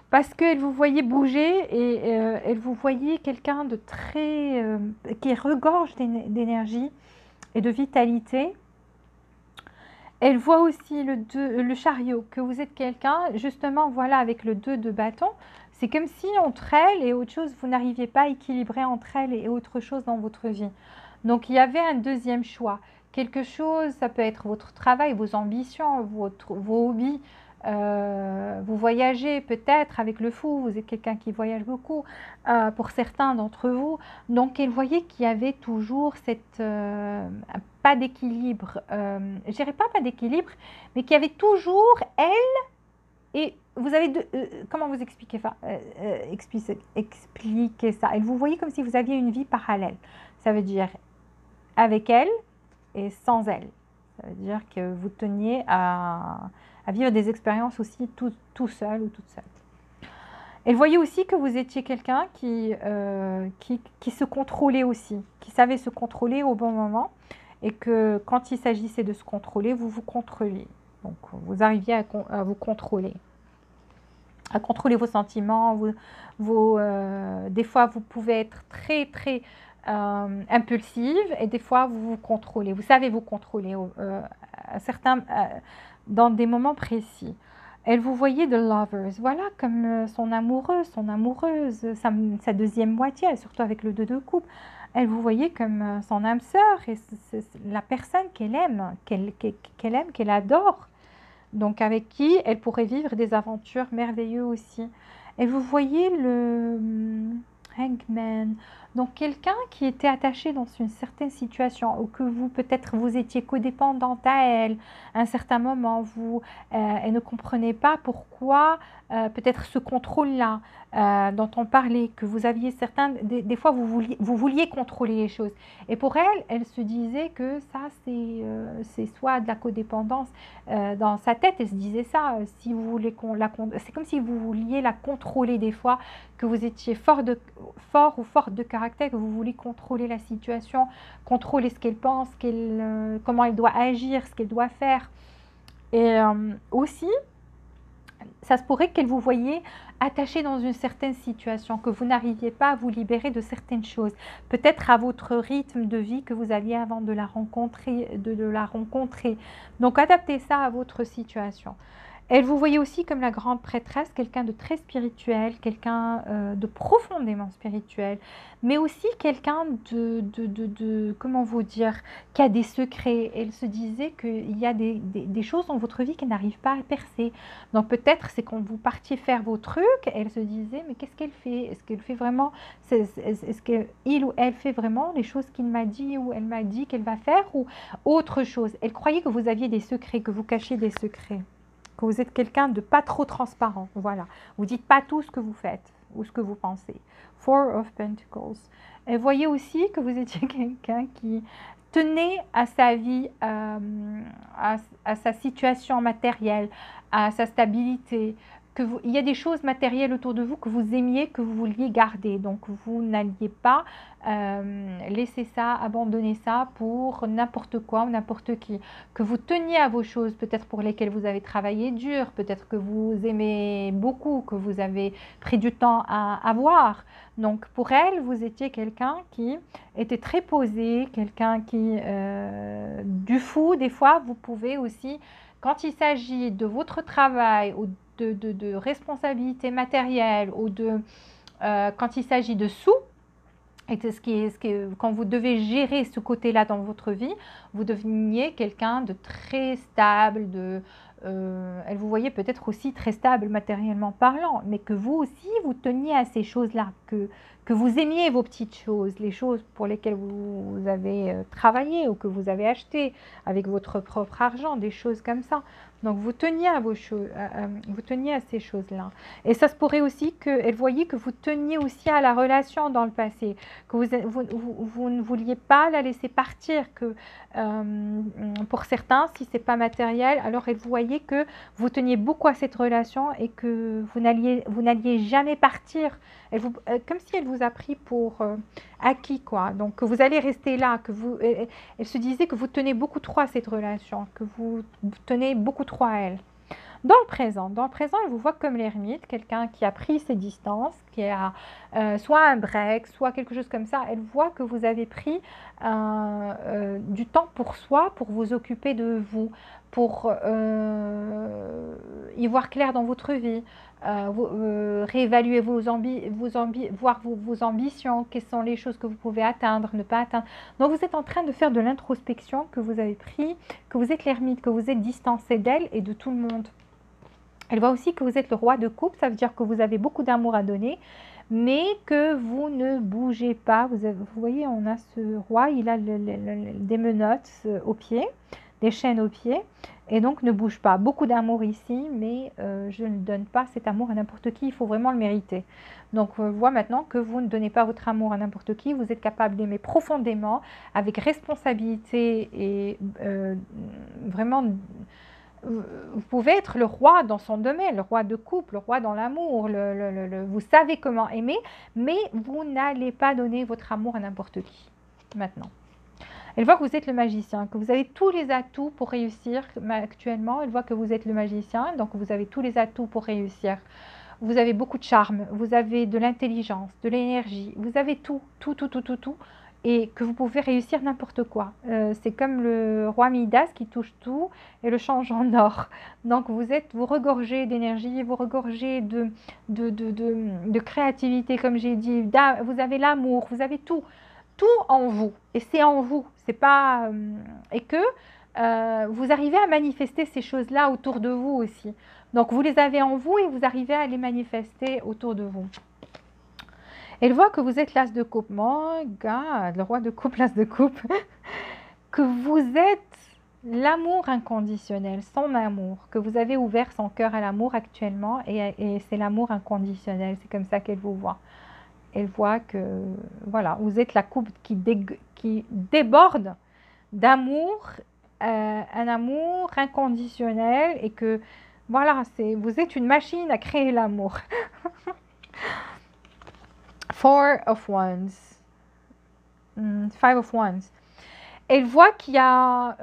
parce qu'elle vous voyait bouger et elle vous voyait quelqu'un de très... qui regorge d'énergie et de vitalité. Elle voit aussi le chariot, que vous êtes quelqu'un, justement, voilà, avec le 2 de bâton, c'est comme si entre elle et autre chose, vous n'arriviez pas à équilibrer entre elle et autre chose dans votre vie. Donc, il y avait un deuxième choix. Quelque chose, ça peut être votre travail, vos ambitions, vos hobbies. Vous voyagez peut-être avec le fou, vous êtes quelqu'un qui voyage beaucoup, pour certains d'entre vous. Donc, elle voyait qu'il y avait toujours cette... pas d'équilibre, je dirais pas d'équilibre, mais qu'il y avait toujours elle et vous avez comment vous expliquer ça, expliquer ça. Et vous voyez comme si vous aviez une vie parallèle. Ça veut dire avec elle et sans elle. Ça veut dire que vous teniez à vivre des expériences aussi tout seul ou toute seule. Elle voyait aussi que vous étiez quelqu'un qui se contrôlait aussi, qui savait se contrôler au bon moment et que quand il s'agissait de se contrôler, vous vous contrôliez. Donc, vous arriviez à vous contrôler, à contrôler vos sentiments. Des fois, vous pouvez être très impulsive et des fois, vous vous contrôlez. Vous savez vous contrôler dans des moments précis. Elle vous voyait de lovers, voilà, comme son amoureux, son amoureuse, sa deuxième moitié, surtout avec le 2 de coupe. Elle vous voyait comme son âme sœur et la personne qu'elle aime, qu'elle adore. Donc avec qui elle pourrait vivre des aventures merveilleuses aussi. Et vous voyez le Hangman, donc quelqu'un qui était attaché dans une certaine situation ou que vous peut-être vous étiez codépendante à elle à un certain moment, elle ne comprenait pas pourquoi peut-être ce contrôle-là dont on parlait, que vous aviez des fois vous vouliez contrôler les choses. Et pour elle, elle se disait que ça c'est soit de la codépendance dans sa tête, elle se disait ça, si vous voulez c'est comme si vous vouliez la contrôler des fois, que vous étiez fort ou forte de caractère, que vous voulez contrôler la situation, contrôler ce qu'elle pense, comment elle doit agir, ce qu'elle doit faire. Et aussi, ça se pourrait qu'elle vous voyait attaché dans une certaine situation, que vous n'arriviez pas à vous libérer de certaines choses, peut-être à votre rythme de vie que vous aviez avant de la rencontrer. Donc, adaptez ça à votre situation. Elle vous voyait aussi comme la grande prêtresse, quelqu'un de très spirituel, quelqu'un de profondément spirituel, mais aussi quelqu'un comment vous dire, qui a des secrets. Elle se disait qu'il y a des choses dans votre vie qui n'arrivent pas à percer. Donc peut-être c'est quand vous partiez faire vos trucs, elle se disait, mais qu'est-ce qu'elle fait? Est-ce qu'elle fait vraiment, est-ce qu'il ou elle fait vraiment les choses qu'il m'a dit ou elle m'a dit qu'elle va faire ou autre chose? Elle croyait que vous aviez des secrets, que vous cachiez des secrets, que vous êtes quelqu'un de pas trop transparent, voilà. Vous dites pas tout ce que vous faites ou ce que vous pensez. Four of Pentacles. Et voyez aussi que vous étiez quelqu'un qui tenait à sa vie, à sa situation matérielle, à sa stabilité. Il y a des choses matérielles autour de vous que vous aimiez, que vous vouliez garder. Donc, vous n'alliez pas laisser ça, abandonner ça pour n'importe quoi ou n'importe qui. Que vous teniez à vos choses, peut-être pour lesquelles vous avez travaillé dur, peut-être que vous aimez beaucoup, que vous avez pris du temps à avoir. Donc, pour elle, vous étiez quelqu'un qui était très posé, quelqu'un qui, du fou, des fois, vous pouvez aussi, quand il s'agit de votre travail ou de responsabilité matérielle ou quand il s'agit de sous, et quand vous devez gérer ce côté-là dans votre vie, vous deveniez quelqu'un de très stable, elle vous voyait peut-être aussi très stable matériellement parlant, mais que vous aussi, vous teniez à ces choses-là, que vous aimiez vos petites choses, les choses pour lesquelles vous avez travaillé ou que vous avez acheté avec votre propre argent, des choses comme ça. Donc, vous teniez à vos choses, vous teniez à ces choses-là. Et ça se pourrait aussi qu'elle voyait que vous teniez aussi à la relation dans le passé, que vous ne vouliez pas la laisser partir, que pour certains, si ce n'est pas matériel, alors elle voyait que vous teniez beaucoup à cette relation et que vous n'alliez jamais partir. Comme si elle vous a pris pour acquis, quoi. Donc, que vous allez rester là, elle se disait que vous tenez beaucoup trop à cette relation, que vous tenez beaucoup trop à elle. Dans le présent, elle vous voit comme l'ermite, quelqu'un qui a pris ses distances, qui a soit un break, soit quelque chose comme ça. Elle voit que vous avez pris du temps pour soi, pour vous occuper de vous, pour y voir clair dans votre vie, réévaluer voir vos ambitions, quelles sont les choses que vous pouvez atteindre, ne pas atteindre. Donc vous êtes en train de faire de l'introspection, que vous avez pris, que vous êtes l'ermite, que vous êtes distancé d'elle et de tout le monde. Elle voit aussi que vous êtes le roi de coupe, ça veut dire que vous avez beaucoup d'amour à donner, mais que vous ne bougez pas. Vous voyez, on a ce roi, il a des menottes aux pieds, des chaînes aux pieds, et donc ne bouge pas. Beaucoup d'amour ici, mais je ne donne pas cet amour à n'importe qui, il faut vraiment le mériter. Donc on voit maintenant que vous ne donnez pas votre amour à n'importe qui, vous êtes capable d'aimer profondément, avec responsabilité et vraiment... Vous pouvez être le roi dans son domaine, le roi de couple, le roi dans l'amour, vous savez comment aimer, mais vous n'allez pas donner votre amour à n'importe qui, maintenant. Elle voit que vous êtes le magicien, que vous avez tous les atouts pour réussir actuellement. Elle voit que vous êtes le magicien, donc vous avez tous les atouts pour réussir. Vous avez beaucoup de charme, vous avez de l'intelligence, de l'énergie, vous avez tout, tout, tout, tout, tout, tout, et que vous pouvez réussir n'importe quoi. C'est comme le roi Midas qui touche tout et le change en or. Donc vous regorgez d'énergie, vous regorgez de créativité, comme j'ai dit, vous avez l'amour, vous avez tout en vous, et c'est en vous, c'est pas et que vous arrivez à manifester ces choses-là autour de vous aussi. Donc vous les avez en vous et vous arrivez à les manifester autour de vous. Elle voit que vous êtes l'as de coupe, mon gars, le roi de coupe, l'as de coupe, que vous êtes l'amour inconditionnel, son amour, que vous avez ouvert son cœur à l'amour actuellement, et c'est l'amour inconditionnel, c'est comme ça qu'elle vous voit. Elle voit que, voilà, vous êtes la coupe qui déborde d'amour, un amour inconditionnel, et que, voilà, vous êtes une machine à créer l'amour. Four of Wands, Five of Wands. Elle voit qu'il y a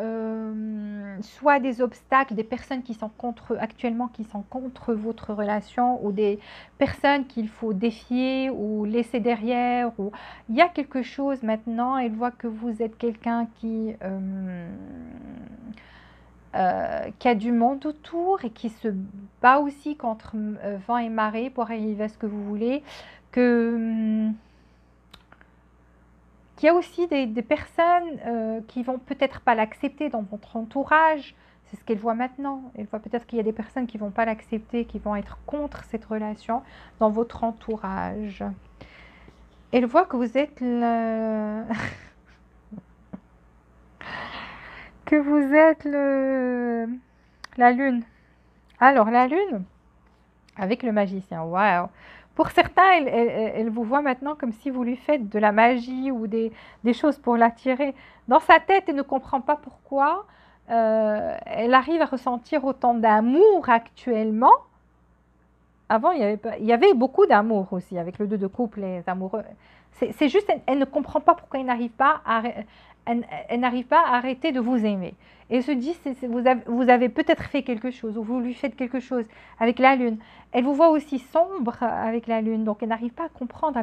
soit des obstacles, des personnes qui sont actuellement qui sont contre votre relation, ou des personnes qu'il faut défier ou laisser derrière. Ou il y a quelque chose maintenant. Elle voit que vous êtes quelqu'un qui a du monde autour et qui se bat aussi contre vent et marée pour arriver à ce que vous voulez. Qu'il y a aussi des personnes qui vont peut-être pas l'accepter dans votre entourage. C'est ce qu'elle voit maintenant. Elle voit peut-être qu'il y a des personnes qui vont pas l'accepter, qui vont être contre cette relation dans votre entourage. Elle voit que vous êtes que vous êtes la lune. Alors la lune avec le magicien. Waouh! Pour certains, elle vous voit maintenant comme si vous lui faites de la magie ou des choses pour l'attirer. Dans sa tête, elle ne comprend pas pourquoi elle arrive à ressentir autant d'amour actuellement. Avant, il y avait beaucoup d'amour aussi, avec le 2 de couple, les amoureux. C'est juste, elle ne comprend pas pourquoi elle n'arrive pas à arrêter de vous aimer. Et elle se dit, vous avez peut-être fait quelque chose, ou vous lui faites quelque chose avec la lune. Elle vous voit aussi sombre avec la lune, donc elle n'arrive pas à comprendre, à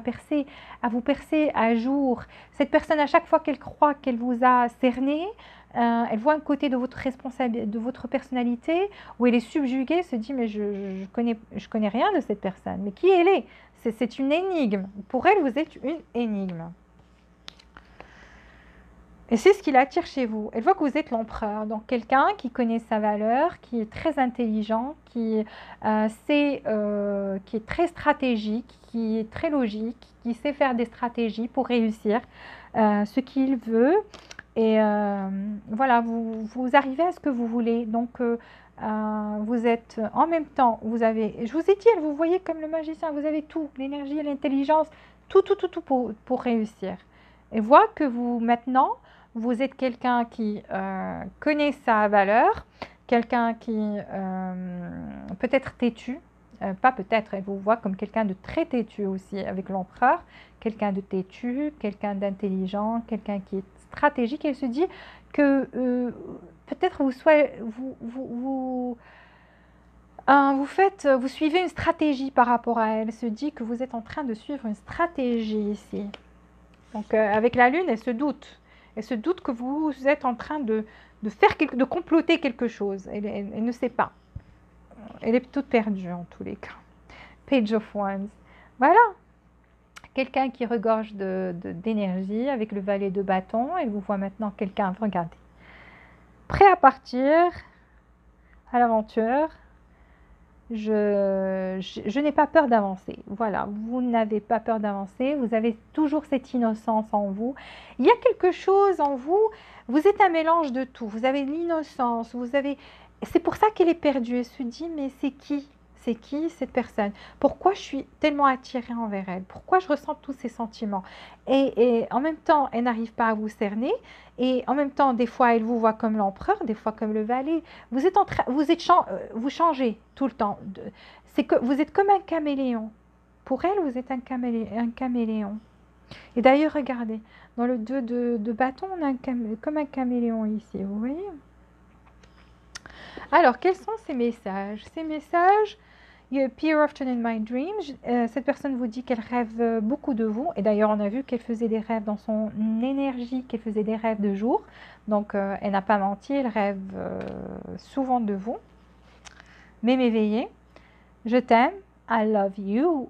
vous percer à jour. Cette personne, à chaque fois qu'elle croit qu'elle vous a cerné, elle voit un côté de votre responsabilité, de votre personnalité, où elle est subjuguée, se dit, mais je connais rien de cette personne. Mais qui elle est? C'est une énigme. Pour elle, vous êtes une énigme. Et c'est ce qui l'attire chez vous. Elle voit que vous êtes l'empereur, donc quelqu'un qui connaît sa valeur, qui est très intelligent, qui est très stratégique, qui est très logique, qui sait faire des stratégies pour réussir ce qu'il veut. Et voilà, vous arrivez à ce que vous voulez. Donc, vous êtes en même temps, je vous ai dit, vous voyez comme le magicien, vous avez tout, l'énergie, l'intelligence, tout pour réussir. Et voit que maintenant, vous êtes quelqu'un qui connaît sa valeur, quelqu'un qui peut-être têtu, pas peut-être, elle vous voit comme quelqu'un de très têtu aussi avec l'empereur, quelqu'un de têtu, quelqu'un d'intelligent, quelqu'un qui est stratégique. Elle se dit que peut-être Vous suivez une stratégie par rapport à elle. Elle se dit que vous êtes en train de suivre une stratégie ici. Donc, avec la lune, elle se doute. Elle se doute que vous êtes en train de de comploter quelque chose. Elle ne sait pas. Elle est toute perdue en tous les cas. Page of Wands. Voilà. Quelqu'un qui regorge d'énergie avec le valet de bâton. Elle vous voit maintenant quelqu'un, regardez, prêt à partir à l'aventure. Je n'ai pas peur d'avancer. Voilà, vous n'avez pas peur d'avancer. Vous avez toujours cette innocence en vous. Il y a quelque chose en vous. Vous êtes un mélange de tout. Vous avez l'innocence. Vous avez. C'est pour ça qu'elle est perdue. Elle se dit, mais c'est qui? C'est qui cette personne? Pourquoi je suis tellement attirée envers elle? Pourquoi je ressens tous ces sentiments? Et en même temps, elle n'arrive pas à vous cerner. Et en même temps, des fois, elle vous voit comme l'empereur, des fois comme le valet. Vous êtes vous changez tout le temps. C'est que vous êtes comme un caméléon. Pour elle, vous êtes un caméléon. Et d'ailleurs, regardez, dans le 2 de bâton, on a comme un caméléon ici, vous voyez? Alors, quels sont ces messages? Ces messages, You appear often in my dreams. Cette personne vous dit qu'elle rêve beaucoup de vous. Et d'ailleurs, on a vu qu'elle faisait des rêves dans son énergie, qu'elle faisait des rêves de jour. Donc, elle n'a pas menti, elle rêve souvent de vous. Même éveillée. Je t'aime. I love you.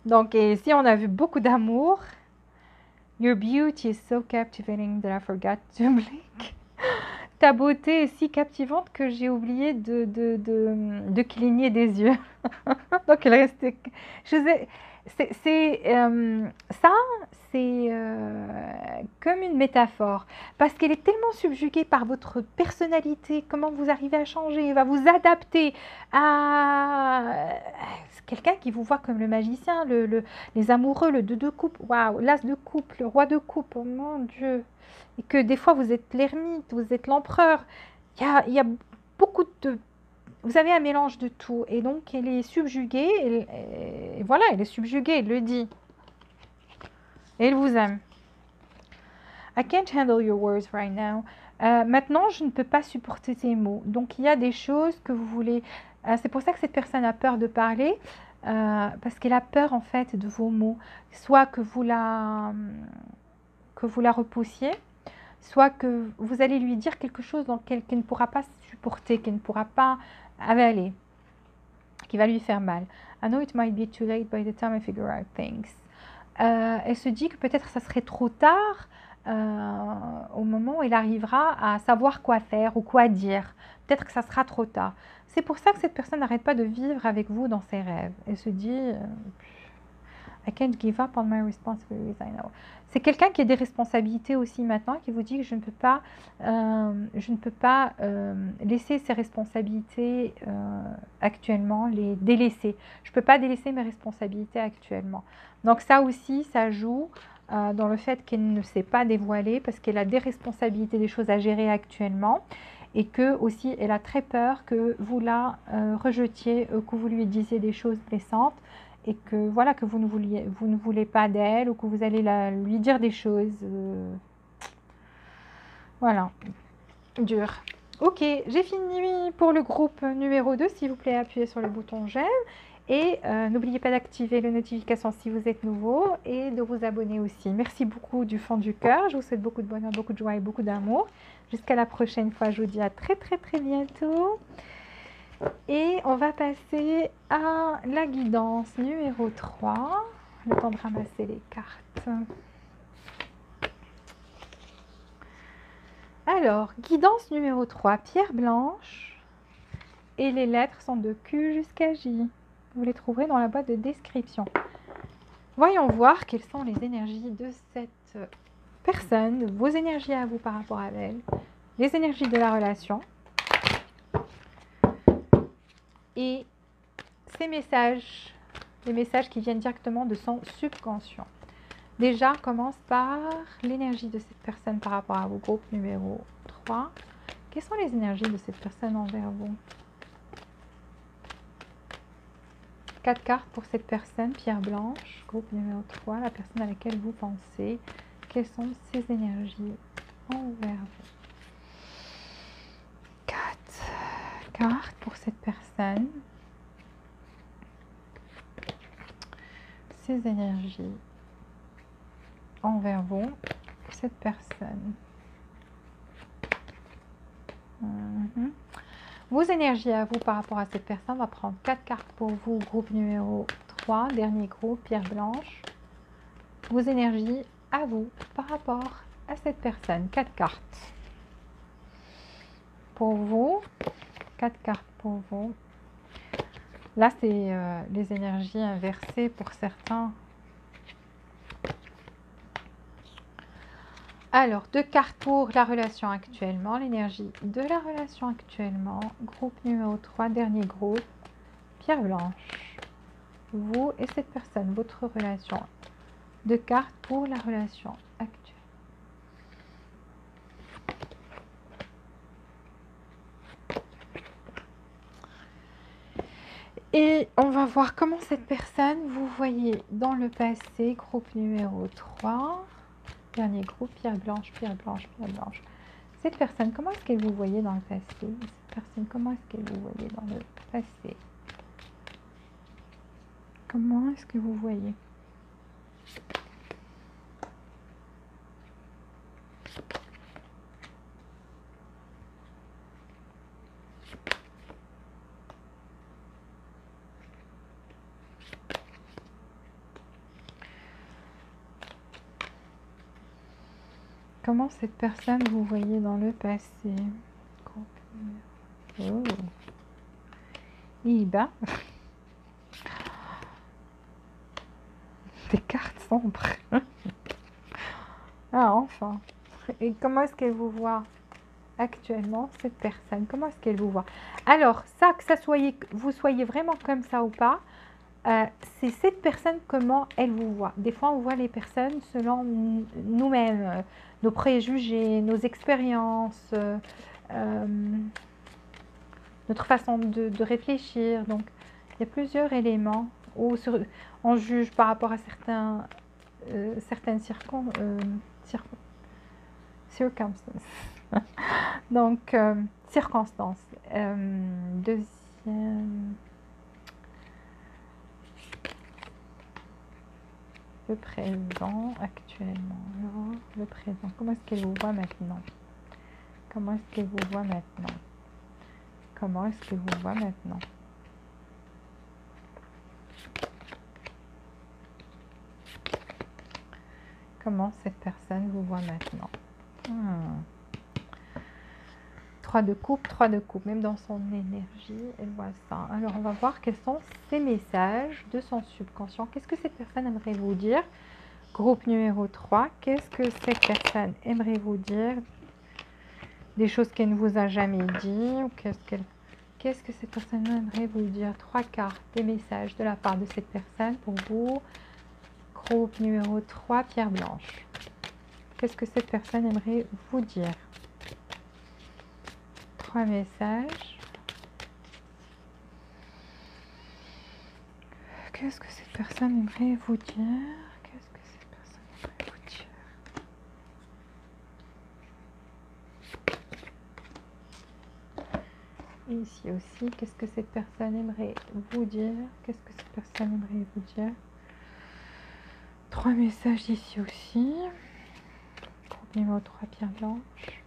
Donc, et ici, on a vu beaucoup d'amour. Your beauty is so captivating that I forgot to blink. Ta beauté est si captivante que j'ai oublié de cligner des yeux. Donc, il restait. Ça, c'est comme une métaphore. Parce qu'elle est tellement subjuguée par votre personnalité, comment vous arrivez à changer, va vous adapter à quelqu'un qui vous voit comme le magicien, les amoureux, le 2 de coupe, waouh, l'as de coupe, le roi de coupe, oh mon Dieu. Et que des fois, vous êtes l'ermite, vous êtes l'empereur. Il y a beaucoup de... Vous avez un mélange de tout. Et donc, elle est subjuguée. Et voilà, elle est subjuguée, elle le dit. Et elle vous aime. I can't handle your words right now. Maintenant, je ne peux pas supporter tes mots. Donc, il y a des choses que vous voulez... c'est pour ça que cette personne a peur de parler. Parce qu'elle a peur, en fait, de vos mots. Soit que vous la repoussiez, soit que vous allez lui dire quelque chose qu'elle ne pourra pas supporter, qu'elle ne pourra pas avaler, qui va lui faire mal. I know it might be too late by the time I figure out things. Elle se dit que peut-être ça serait trop tard au moment où elle arrivera à savoir quoi faire ou quoi dire. Peut-être que ça sera trop tard. C'est pour ça que cette personne n'arrête pas de vivre avec vous dans ses rêves. Elle se dit... I can't give up on my responsibilities, I know. C'est quelqu'un qui a des responsabilités aussi maintenant, qui vous dit que je ne peux pas laisser ses responsabilités actuellement, les délaisser. Je ne peux pas délaisser mes responsabilités actuellement. Donc ça aussi, ça joue dans le fait qu'elle ne s'est pas dévoilée parce qu'elle a des responsabilités, des choses à gérer actuellement. Et que aussi, elle a très peur que vous la rejetiez, que vous lui disiez des choses blessantes. Et que voilà, que vous ne voulez pas d'elle ou que vous allez lui dire des choses. Voilà, dur. Ok, j'ai fini pour le groupe numéro 2. S'il vous plaît, appuyez sur le bouton j'aime. Et n'oubliez pas d'activer les notifications si vous êtes nouveau et de vous abonner aussi. Merci beaucoup du fond du cœur. Je vous souhaite beaucoup de bonheur, beaucoup de joie et beaucoup d'amour. Jusqu'à la prochaine fois, je vous dis à très très très bientôt. Et on va passer à la guidance numéro 3. Le temps de ramasser les cartes. Alors, guidance numéro 3, pierre blanche. Et les lettres sont de Q jusqu'à J. Vous les trouverez dans la boîte de description. Voyons voir quelles sont les énergies de cette personne, vos énergies à vous par rapport à elle, les énergies de la relation. Et ces messages, les messages qui viennent directement de son subconscient. Déjà, commence par l'énergie de cette personne par rapport à vos groupes numéro 3. Quelles sont les énergies de cette personne envers vous? 4 cartes pour cette personne, pierre blanche, groupe numéro 3, la personne à laquelle vous pensez. Quelles sont ces énergies envers vous? 4 cartes pour pour cette personne, ces énergies envers vous, cette personne. Vos énergies à vous par rapport à cette personne, on va prendre 4 cartes pour vous, groupe numéro 3, dernier groupe, pierre blanche. Vos énergies à vous par rapport à cette personne, 4 cartes. Pour vous, 4 cartes pour vous. Là, c'est les énergies inversées pour certains. Alors, 2 cartes pour la relation actuellement, l'énergie de la relation actuellement, groupe numéro 3, dernier groupe, pierre blanche. Vous et cette personne, votre relation. 2 cartes pour la relation actuelle. Et on va voir comment cette personne, vous voyez dans le passé, groupe numéro 3. Dernier groupe, pierre blanche, pierre blanche, pierre blanche. Cette personne, comment est-ce qu'elle vous voyait dans le passé? Cette personne, comment est-ce qu'elle vous voyait dans le passé? Comment est-ce que vous voyez? Comment cette personne vous voyez dans le passé? Oh. Iba. Des cartes sombres. Ah, enfin. Et comment est-ce qu'elle vous voit actuellement, cette personne? Comment est-ce qu'elle vous voit? Alors, ça, vous soyez vraiment comme ça ou pas, c'est cette personne, comment elle vous voit. Des fois, on voit les personnes selon nous-mêmes, nos préjugés, nos expériences, notre façon de réfléchir. Donc, il y a plusieurs éléments où on juge par rapport à certaines circonstances. Donc, circonstances. Deuxième... Le présent actuellement. Alors, le présent. Comment est-ce qu'elle vous voit maintenant? Comment est-ce qu'elle vous voit maintenant? Comment est-ce qu'elle vous voit maintenant? Comment cette personne vous voit maintenant? 3 de coupe, 3 de coupe. Même dans son énergie, elle voit ça. Alors, on va voir quels sont ces messages de son subconscient. Qu'est-ce que cette personne aimerait vous dire? Groupe numéro 3. Qu'est-ce que cette personne aimerait vous dire? Des choses qu'elle ne vous a jamais dit? Ou qu'est-ce que cette personne aimerait vous dire? 3 cartes, des messages de la part de cette personne pour vous. Groupe numéro 3, pierre blanche. Qu'est-ce que cette personne aimerait vous dire? 3 messages. Qu'est-ce que cette personne aimerait vous dire? Qu'est-ce que cette personne aimerait vous dire? Et ici aussi, qu'est-ce que cette personne aimerait vous dire? Qu'est-ce que cette personne aimerait vous dire? 3 messages ici aussi. Groupe numéro 3, pierre blanche.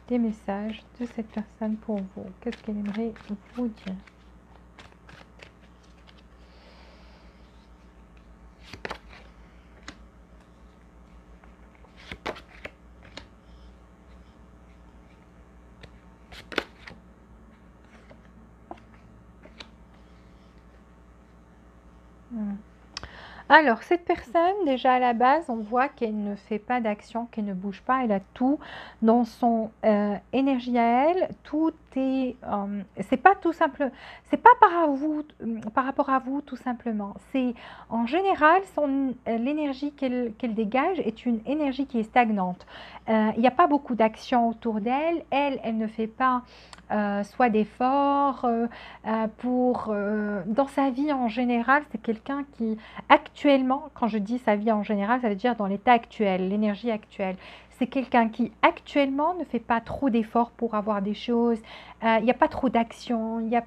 Des messages de cette personne pour vous. Qu'est-ce qu'elle aimerait vous dire? Alors, cette personne, déjà à la base, on voit qu'elle ne fait pas d'action, qu'elle ne bouge pas. Elle a tout dans son énergie à elle. Tout est... c'est pas tout simple. C'est pas par rapport à vous, tout simplement. C'est en général, l'énergie qu'elle dégage est une énergie qui est stagnante. Il n'y a pas beaucoup d'action autour d'elle. Elle ne fait pas soit d'efforts dans sa vie en général. C'est quelqu'un qui... Actuellement, quand je dis sa vie en général, ça veut dire dans l'état actuel, l'énergie actuelle. c'est quelqu'un qui actuellement ne fait pas trop d'efforts pour avoir des choses, il n'y a pas trop d'action, il y a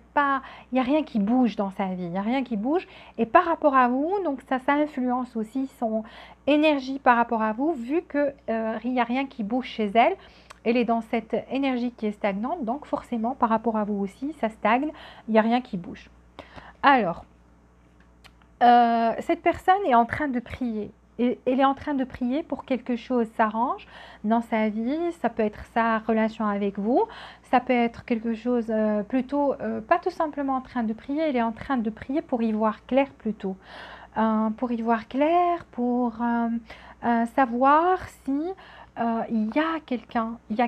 rien qui bouge dans sa vie, il n'y a rien qui bouge. Et par rapport à vous, donc ça influence aussi son énergie par rapport à vous, vu qu'il n'y a rien qui bouge chez elle. Elle est dans cette énergie qui est stagnante, donc forcément par rapport à vous aussi, ça stagne, il n'y a rien qui bouge. Alors, cette personne est en train de prier. Et elle est en train de prier pour que quelque chose s'arrange dans sa vie. Ça peut être sa relation avec vous. Ça peut être quelque chose plutôt, pas tout simplement en train de prier. Elle est en train de prier pour y voir clair plutôt. Pour y voir clair, pour savoir si il y a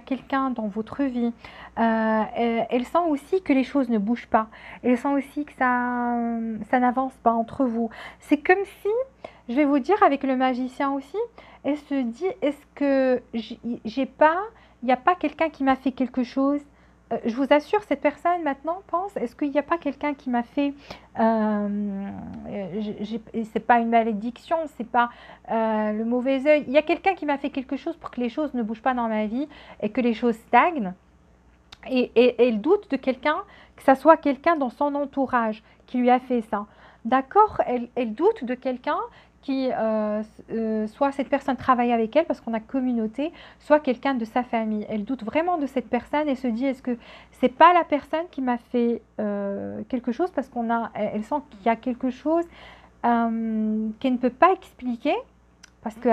quelqu'un dans votre vie. Elle sent aussi que les choses ne bougent pas. Elle sent aussi que ça n'avance pas entre vous. C'est comme si, je vais vous dire, avec le magicien aussi, elle se dit, est-ce que j'ai pas, il n'y a pas quelqu'un qui m'a fait quelque chose? Je vous assure, cette personne maintenant pense, est-ce qu'il n'y a pas quelqu'un qui m'a fait, c'est pas une malédiction, c'est pas le mauvais œil, il y a quelqu'un qui m'a fait quelque chose pour que les choses ne bougent pas dans ma vie et que les choses stagnent. Et elle doute de quelqu'un, que ça soit quelqu'un dans son entourage qui lui a fait ça. D'accord, elle doute de quelqu'un qui, soit cette personne travaille avec elle parce qu'on a communauté, soit quelqu'un de sa famille. Elle doute vraiment de cette personne et se dit, est-ce que c'est pas la personne qui m'a fait quelque chose, parce elle sent qu'il y a quelque chose qu'elle ne peut pas expliquer, parce que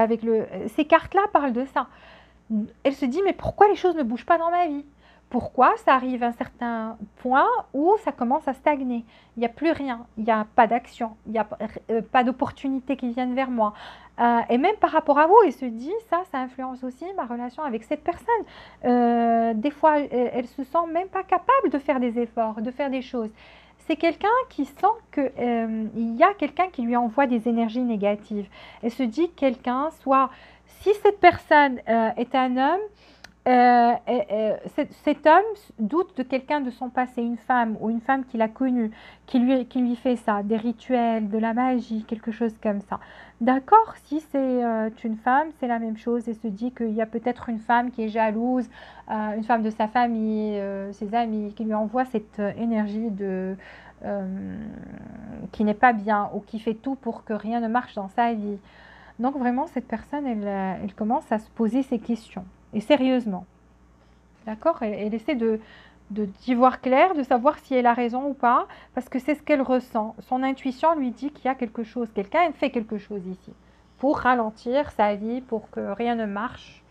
ces cartes-là parlent de ça. Elle se dit, mais pourquoi les choses ne bougent pas dans ma vie? Pourquoi ça arrive à un certain point où ça commence à stagner? Il n'y a plus rien, il n'y a pas d'action, il n'y a pas d'opportunités qui viennent vers moi. Et même par rapport à vous, elle se dit, ça influence aussi ma relation avec cette personne. Des fois, elle se sent même pas capable de faire des efforts, de faire des choses. C'est quelqu'un qui sent qu'il y a quelqu'un qui lui envoie des énergies négatives. Elle se dit quelqu'un, soit si cette personne est un homme, cet homme doute de quelqu'un de son passé, une femme ou une femme qu'il a connue, qui lui fait ça, des rituels, de la magie, quelque chose comme ça. D'accord, si c'est une femme, c'est la même chose et se dit qu'il y a peut-être une femme qui est jalouse, une femme de sa famille, ses amis, qui lui envoie cette énergie qui n'est pas bien ou qui fait tout pour que rien ne marche dans sa vie. Donc vraiment, cette personne, elle commence à se poser ces questions. Et sérieusement, d'accord, elle essaie d'y voir clair, de savoir si elle a raison ou pas, parce que c'est ce qu'elle ressent. Son intuition lui dit qu'il y a quelque chose, quelqu'un fait quelque chose ici, pour ralentir sa vie, pour que rien ne marche.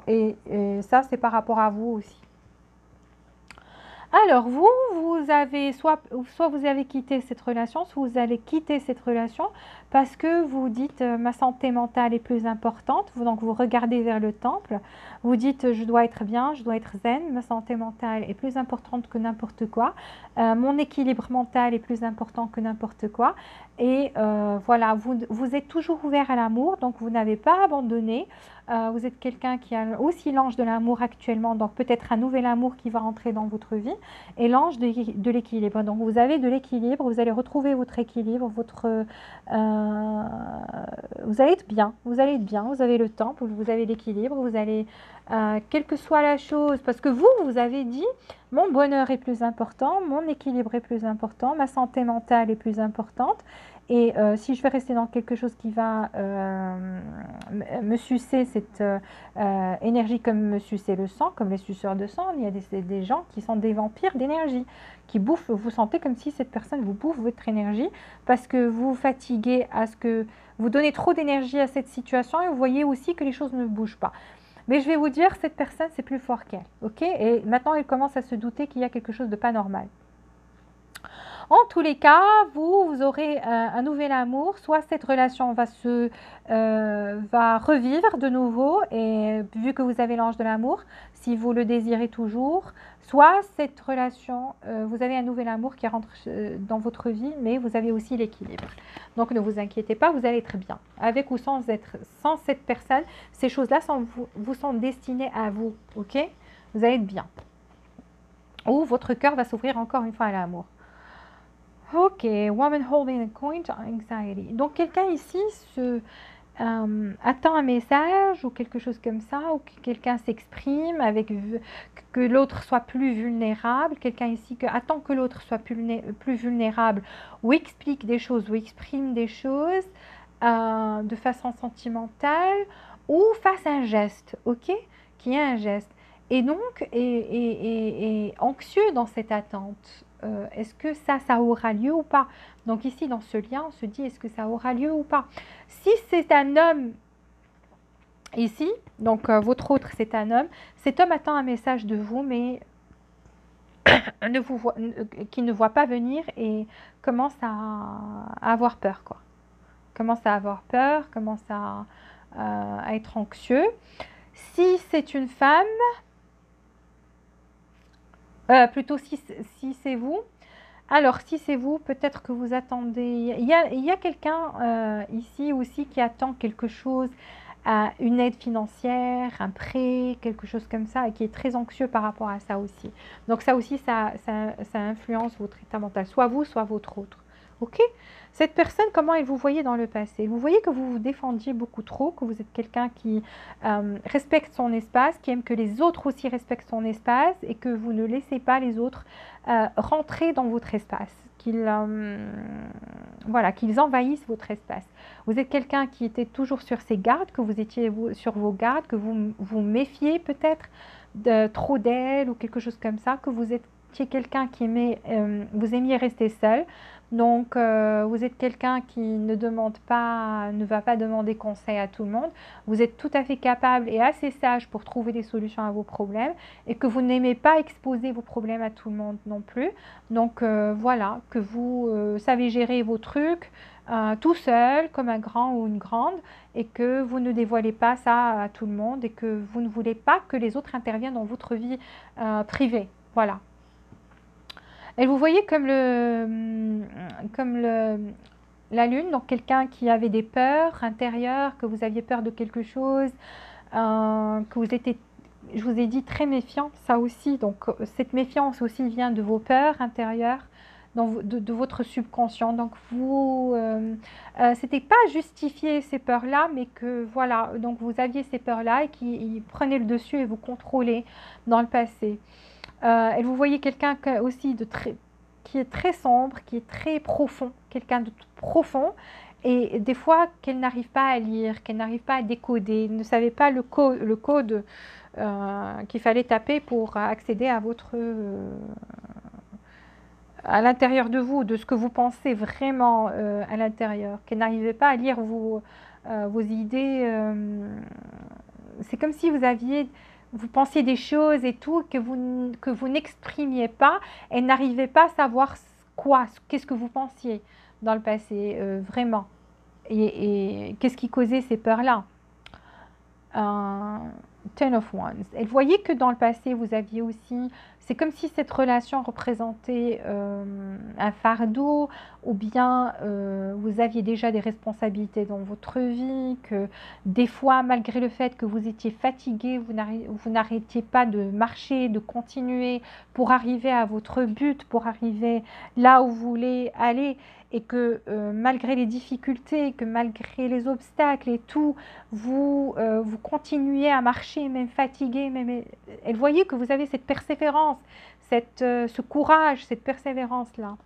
Et ça, c'est par rapport à vous aussi. Alors, vous avez soit vous avez quitté cette relation, soit vous allez quitter cette relation parce que vous dites ma santé mentale est plus importante. Donc, vous regardez vers le temple, vous dites je dois être bien, je dois être zen, ma santé mentale est plus importante que n'importe quoi. Mon équilibre mental est plus important que n'importe quoi. Et voilà, vous êtes toujours ouvert à l'amour, donc vous n'avez pas abandonné. Vous êtes quelqu'un qui a aussi l'ange de l'amour actuellement, donc peut-être un nouvel amour qui va rentrer dans votre vie, et l'ange de l'équilibre. Donc vous avez de l'équilibre, vous allez retrouver votre équilibre, vous allez être bien, vous avez le temps, vous avez l'équilibre, vous allez, quelle que soit la chose, parce que vous avez dit, mon bonheur est plus important, mon équilibre est plus important, ma santé mentale est plus importante. Et si je vais rester dans quelque chose qui va me sucer cette énergie comme me sucer le sang, comme les suceurs de sang, il y a des gens qui sont des vampires d'énergie, qui bouffent, vous sentez comme si cette personne vous bouffe votre énergie, parce que vous fatiguez à ce que vous donnez trop d'énergie à cette situation et vous voyez aussi que les choses ne bougent pas. Mais je vais vous dire, cette personne, c'est plus fort qu'elle, ok? Et maintenant, elle commence à se douter qu'il y a quelque chose de pas normal. En tous les cas, vous aurez un nouvel amour, soit cette relation va revivre de nouveau, et vu que vous avez l'ange de l'amour, si vous le désirez toujours, soit cette relation, vous avez un nouvel amour qui rentre dans votre vie, mais vous avez aussi l'équilibre. Donc ne vous inquiétez pas, vous allez être bien. Avec ou sans cette personne, ces choses-là vous sont destinées à vous, ok? Vous allez être bien. Ou votre cœur va s'ouvrir encore une fois à l'amour. Ok, woman holding a coin to anxiety. Donc quelqu'un ici attend un message ou quelque chose comme ça, ou que quelqu'un s'exprime avec que l'autre soit plus vulnérable, quelqu'un ici attend que l'autre soit plus vulnérable, ou explique des choses, ou exprime des choses de façon sentimentale, ou fasse un geste, ok? Qui est un geste. Et donc, est anxieux dans cette attente. Est-ce que ça aura lieu ou pas? Donc ici, dans ce lien, on se dit, est-ce que ça aura lieu ou pas? Si c'est un homme ici, donc votre autre, c'est un homme, cet homme attend un message de vous, mais qui ne voit pas venir et commence à avoir peur, quoi. Commence à avoir peur, commence à être anxieux. Si c'est une femme, plutôt si c'est vous, alors si c'est vous, peut-être que vous attendez, il y a quelqu'un ici aussi qui attend quelque chose, une aide financière, un prêt, quelque chose comme ça, et qui est très anxieux par rapport à ça aussi. Donc ça aussi, ça influence votre état mental, soit vous, soit votre autre. Ok? Cette personne, comment elle vous voyait dans le passé? Vous voyez que vous vous défendiez beaucoup trop, que vous êtes quelqu'un qui respecte son espace, qui aime que les autres aussi respectent son espace, et que vous ne laissez pas les autres rentrer dans votre espace, voilà, qu'ils envahissent votre espace. Vous êtes quelqu'un qui était toujours sur ses gardes, que vous étiez sur vos gardes, que vous vous méfiez peut-être trop d'elle ou quelque chose comme ça, que vous étiez quelqu'un qui aimait, vous aimiez rester seul. Donc, vous êtes quelqu'un qui ne va pas demander conseil à tout le monde. Vous êtes tout à fait capable et assez sage pour trouver des solutions à vos problèmes et que vous n'aimez pas exposer vos problèmes à tout le monde non plus. Donc, voilà, que vous savez gérer vos trucs tout seul, comme un grand ou une grande, et que vous ne dévoilez pas ça à tout le monde et que vous ne voulez pas que les autres interviennent dans votre vie privée. Voilà. Et vous voyez comme la lune, donc quelqu'un qui avait des peurs intérieures, que vous aviez peur de quelque chose, que vous étiez, je vous ai dit, très méfiant, ça aussi. Donc cette méfiance aussi vient de vos peurs intérieures, de votre subconscient. Donc vous, c'était pas justifier ces peurs-là, mais que voilà, donc vous aviez ces peurs-là et qui prenaient le dessus et vous contrôlaient dans le passé. Et vous voyez quelqu'un aussi qui est très sombre, qui est très profond, quelqu'un de profond, et des fois qu'elle n'arrive pas à lire, qu'elle n'arrive pas à décoder, ne savait pas le code qu'il fallait taper pour accéder à à l'intérieur de vous, de ce que vous pensez vraiment à l'intérieur, qu'elle n'arrivait pas à lire vos idées. C'est comme si vous pensiez des choses et tout que vous n'exprimiez pas et n'arrivez pas à savoir qu'est-ce que vous pensiez dans le passé, vraiment. Et qu'est-ce qui causait ces peurs-là? Ten of Wands. Et vous voyez que dans le passé, vous aviez aussi, c'est comme si cette relation représentait un fardeau, ou bien vous aviez déjà des responsabilités dans votre vie, que des fois, malgré le fait que vous étiez fatigué, vous n'arrêtiez pas de marcher, de continuer pour arriver à votre but, pour arriver là où vous voulez aller, et que malgré les difficultés, que malgré les obstacles et tout, vous continuez à marcher, même fatigué. Et voyez que vous avez cette persévérance, ce courage, cette persévérance-là.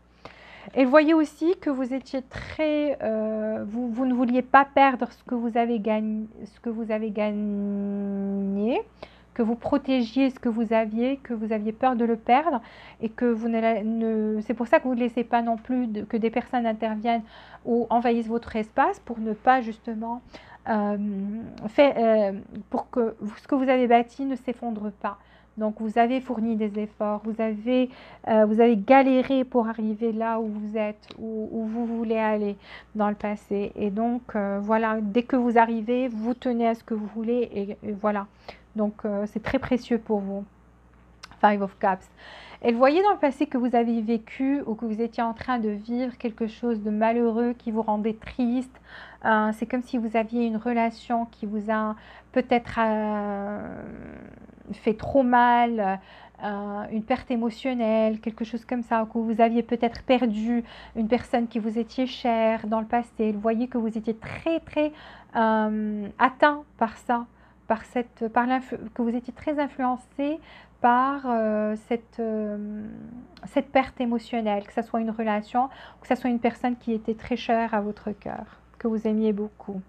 Et voyez aussi que vous étiez vous ne vouliez pas perdre ce que vous avez gagné, que vous protégiez ce que vous aviez peur de le perdre, et que c'est pour ça que vous ne laissez pas non plus que des personnes interviennent ou envahissent votre espace, pour ne pas justement pour que ce que vous avez bâti ne s'effondre pas. Donc vous avez fourni des efforts, vous avez galéré pour arriver là où vous êtes, où vous voulez aller dans le passé. Et donc voilà, dès que vous arrivez, vous tenez à ce que vous voulez, et voilà. Donc c'est très précieux pour vous. Five of Cups. Et vous voyez dans le passé que vous avez vécu ou que vous étiez en train de vivre quelque chose de malheureux qui vous rendait triste. C'est comme si vous aviez une relation qui vous a peut-être fait trop mal, une perte émotionnelle, quelque chose comme ça, que vous aviez peut-être perdu une personne qui vous étiez chère dans le passé. Vous voyez que vous étiez très très atteint par ça, que vous étiez très influencé par cette perte émotionnelle, que ce soit une relation, que ce soit une personne qui était très chère à votre cœur, que vous aimiez beaucoup.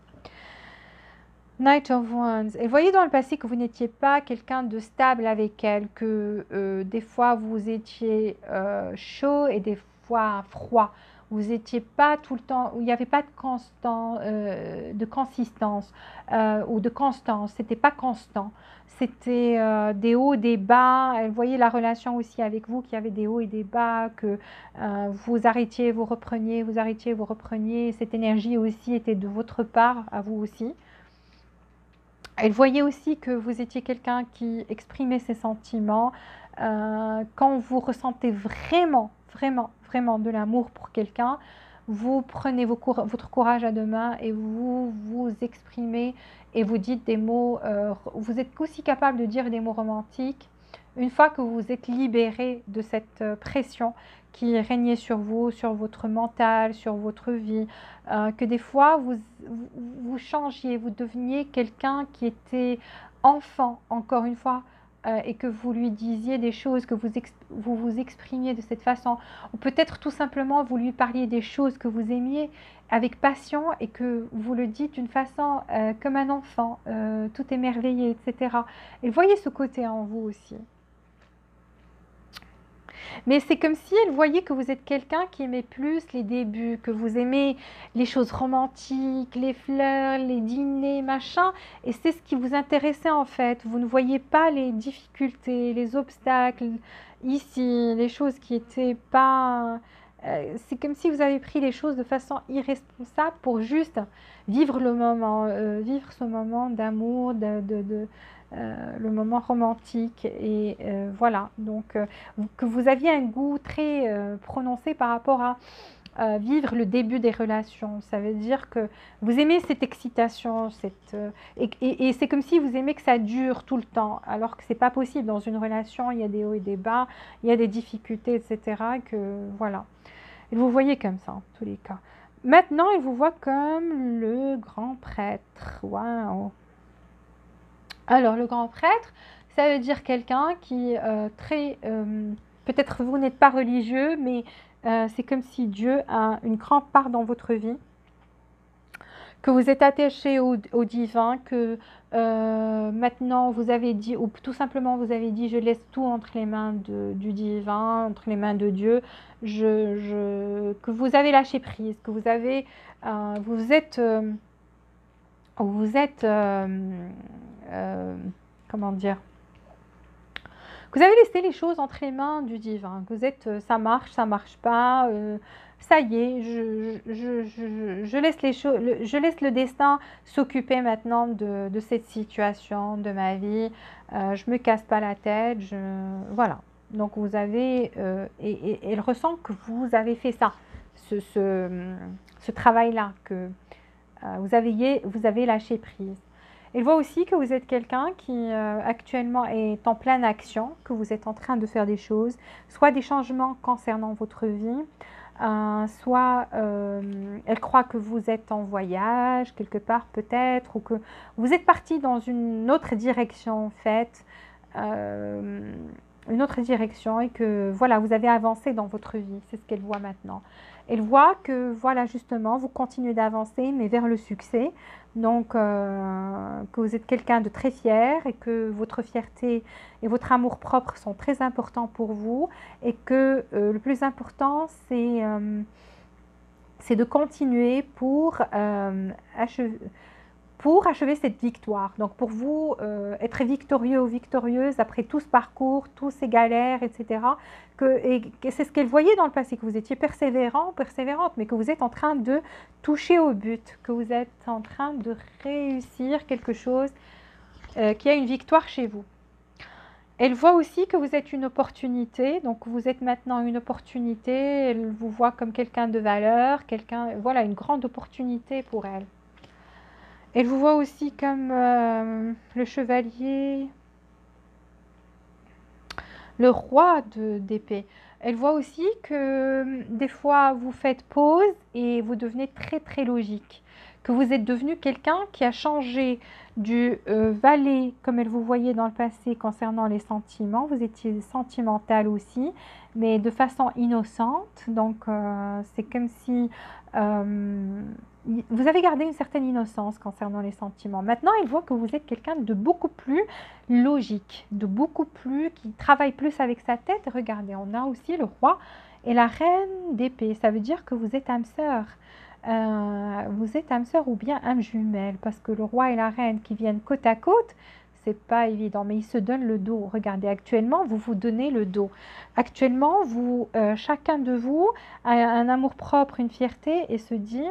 Knight of Wands. Et voyez dans le passé que vous n'étiez pas quelqu'un de stable avec elle, que des fois vous étiez chaud et des fois froid. Vous n'étiez pas tout le temps, il n'y avait pas de consistance ou de constance. C'était pas constant. C'était des hauts, des bas. Elle voyait la relation aussi avec vous, qu'il y avait des hauts et des bas, que vous arrêtiez, vous repreniez, vous arrêtiez, vous repreniez. Cette énergie aussi était de votre part, à vous aussi. Elle voyait aussi que vous étiez quelqu'un qui exprimait ses sentiments. Quand vous ressentez vraiment, vraiment, vraiment de l'amour pour quelqu'un, vous prenez votre courage à deux mains et vous vous exprimez et vous dites des mots. Vous êtes aussi capable de dire des mots romantiques une fois que vous êtes libéré de cette pression qui régnait sur vous, sur votre mental, sur votre vie, que des fois vous changiez, vous deveniez quelqu'un qui était enfant, encore une fois, et que vous lui disiez des choses, que vous exprimiez de cette façon, ou peut-être tout simplement vous lui parliez des choses que vous aimiez avec passion et que vous le dites d'une façon comme un enfant, tout émerveillé, etc. Et voyez ce côté en vous aussi. Mais c'est comme si elle voyait que vous êtes quelqu'un qui aimait plus les débuts, que vous aimez les choses romantiques, les fleurs, les dîners, machin. Et c'est ce qui vous intéressait en fait. Vous ne voyez pas les difficultés, les obstacles ici, les choses qui n'étaient pas... c'est comme si vous avez pris les choses de façon irresponsable pour juste vivre le moment, vivre ce moment d'amour, le moment romantique et voilà, donc que vous aviez un goût très prononcé par rapport à vivre le début des relations. Ça veut dire que vous aimez cette excitation, et c'est comme si vous aimez que ça dure tout le temps, alors que c'est pas possible dans une relation. Il y a des hauts et des bas, il y a des difficultés, etc. Que voilà, et vous voyez comme ça en tous les cas. Maintenant, il vous voit comme le grand prêtre. Waouh! Alors, le grand prêtre, ça veut dire quelqu'un qui peut-être vous n'êtes pas religieux, mais c'est comme si Dieu a une grande part dans votre vie, que vous êtes attaché au divin, que maintenant vous avez dit, ou tout simplement vous avez dit, je laisse tout entre les mains du divin, entre les mains de Dieu, que vous avez lâché prise, que vous avez, vous êtes comment dire, que vous avez laissé les choses entre les mains du divin, que vous êtes, ça marche pas, ça y est, je laisse les choses, je laisse le destin s'occuper maintenant de cette situation, de ma vie, je me casse pas la tête, voilà. Donc vous avez, et elle ressent que vous avez fait ça, ce travail-là, que vous avez lâché prise. Elle voit aussi que vous êtes quelqu'un qui actuellement est en pleine action, que vous êtes en train de faire des choses, soit des changements concernant votre vie, soit elle croit que vous êtes en voyage quelque part peut-être, ou que vous êtes parti dans une autre direction en fait, une autre direction, et que voilà, vous avez avancé dans votre vie. C'est ce qu'elle voit maintenant. Elle voit que voilà, justement, vous continuez d'avancer, mais vers le succès. Donc, que vous êtes quelqu'un de très fier et que votre fierté et votre amour-propre sont très importants pour vous, et que le plus important, c'est de continuer pour achever cette victoire. Donc pour vous, être victorieux ou victorieuse après tout ce parcours, tous ces galères, etc. Et c'est ce qu'elle voyait dans le passé, que vous étiez persévérant, persévérante, mais que vous êtes en train de toucher au but, que vous êtes en train de réussir quelque chose, qui a une victoire chez vous. Elle voit aussi que vous êtes une opportunité, donc vous êtes maintenant une opportunité, elle vous voit comme quelqu'un de valeur, voilà, une grande opportunité pour elle. Elle vous voit aussi comme le chevalier. le roi d'épée. Elle voit aussi que des fois, vous faites pause et vous devenez très, très logique. Que vous êtes devenu quelqu'un qui a changé du valet, comme elle vous voyait dans le passé concernant les sentiments. Vous étiez sentimental aussi, mais de façon innocente. Donc, c'est comme si vous avez gardé une certaine innocence concernant les sentiments. Maintenant, elle voit que vous êtes quelqu'un de beaucoup plus logique, de beaucoup plus, qui travaille plus avec sa tête. Regardez, on a aussi le roi et la reine d'épée. Ça veut dire que vous êtes âme sœur. Vous êtes âme sœur ou bien âme jumelle, parce que le roi et la reine qui viennent côte à côte, c'est pas évident, mais ils se donnent le dos. Regardez, actuellement, vous vous donnez le dos. Actuellement, vous, chacun de vous a un amour-propre, une fierté et se dit,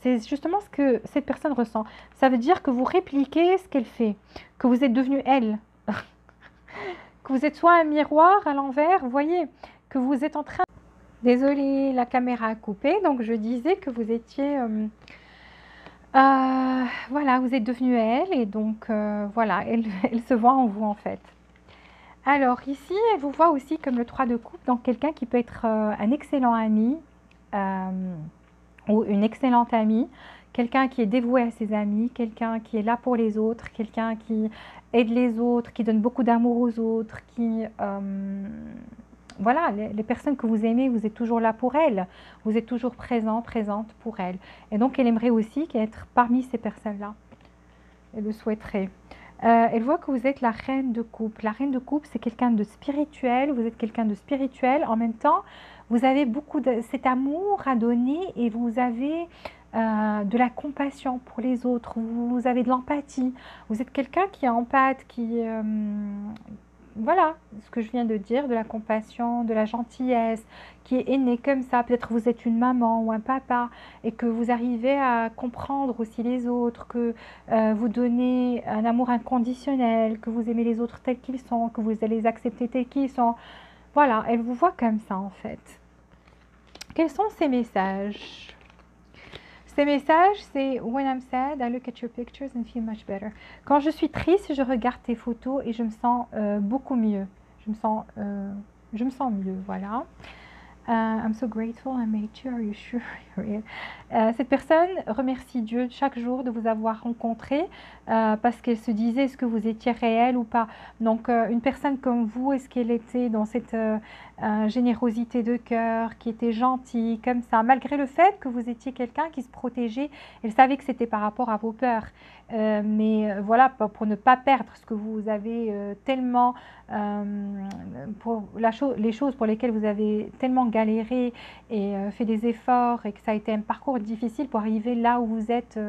c'est justement ce que cette personne ressent. Ça veut dire que vous répliquez ce qu'elle fait, que vous êtes devenu elle, que vous êtes soit un miroir à l'envers, vous voyez, que vous êtes en train... Désolée, la caméra a coupé, donc je disais que vous étiez... voilà, vous êtes devenu elle et donc voilà, elle se voit en vous en fait. Alors ici, elle vous voit aussi comme le 3 de coupe, donc quelqu'un qui peut être un excellent ami ou une excellente amie, quelqu'un qui est dévoué à ses amis, quelqu'un qui est là pour les autres, quelqu'un qui aide les autres, qui donne beaucoup d'amour aux autres, qui... voilà, les personnes que vous aimez, vous êtes toujours là pour elles, vous êtes toujours présent, présente pour elles. Et donc, elle aimerait aussi être parmi ces personnes-là. Elle le souhaiterait. Elle voit que vous êtes la reine de coupe. La reine de coupe, c'est quelqu'un de spirituel, vous êtes quelqu'un de spirituel. En même temps, vous avez beaucoup de cet amour à donner et vous avez de la compassion pour les autres, vous avez de l'empathie. Vous êtes quelqu'un qui est empathe, qui... voilà, ce que je viens de dire, de la compassion, de la gentillesse, qui est né comme ça. Peut-être vous êtes une maman ou un papa et que vous arrivez à comprendre aussi les autres, que vous donnez un amour inconditionnel, que vous aimez les autres tels qu'ils sont, que vous allez les accepter tels qu'ils sont. Voilà, elle vous voit comme ça en fait. Quels sont ces messages? Ces messages, c'est When I'm sad, I look at your pictures and feel much better. Quand je suis triste, je regarde tes photos et je me sens beaucoup mieux. Je me sens mieux, voilà. I'm so grateful I met you, are you sure you're real? Cette personne remercie Dieu chaque jour de vous avoir rencontré parce qu'elle se disait est-ce que vous étiez réel ou pas. Donc une personne comme vous, est-ce qu'elle était dans cette générosité de cœur, qui était gentille comme ça, malgré le fait que vous étiez quelqu'un qui se protégeait, elle savait que c'était par rapport à vos peurs. Mais voilà, pour ne pas perdre ce que vous avez tellement, pour les choses pour lesquelles vous avez tellement galéré et fait des efforts et que ça a été un parcours difficile pour arriver là où vous êtes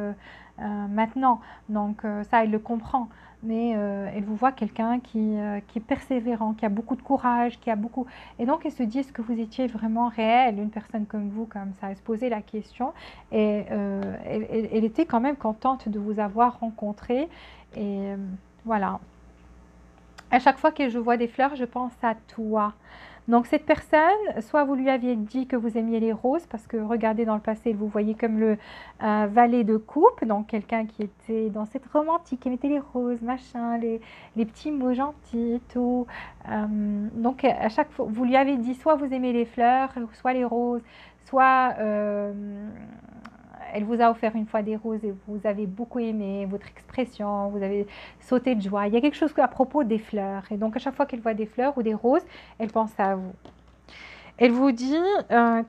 maintenant. Donc ça, elle le comprend. Mais elle vous voit quelqu'un qui est persévérant, qui a beaucoup de courage, qui a beaucoup... Et donc elle se dit, est-ce que vous étiez vraiment réel, une personne comme vous, comme ça? Elle se posait la question et elle était quand même contente de vous avoir rencontré. Et voilà. À chaque fois que je vois des fleurs, je pense à toi. Donc cette personne, soit vous lui aviez dit que vous aimiez les roses, parce que regardez dans le passé, vous voyez comme le valet de coupe, donc quelqu'un qui était dans cette romantique, qui mettait les roses, machin, les petits mots gentils, tout. Donc à chaque fois, vous lui avez dit soit vous aimez les fleurs, soit les roses, soit elle vous a offert une fois des roses et vous avez beaucoup aimé votre expression, vous avez sauté de joie. Il y a quelque chose à propos des fleurs. Et donc, à chaque fois qu'elle voit des fleurs ou des roses, elle pense à vous. Elle vous dit,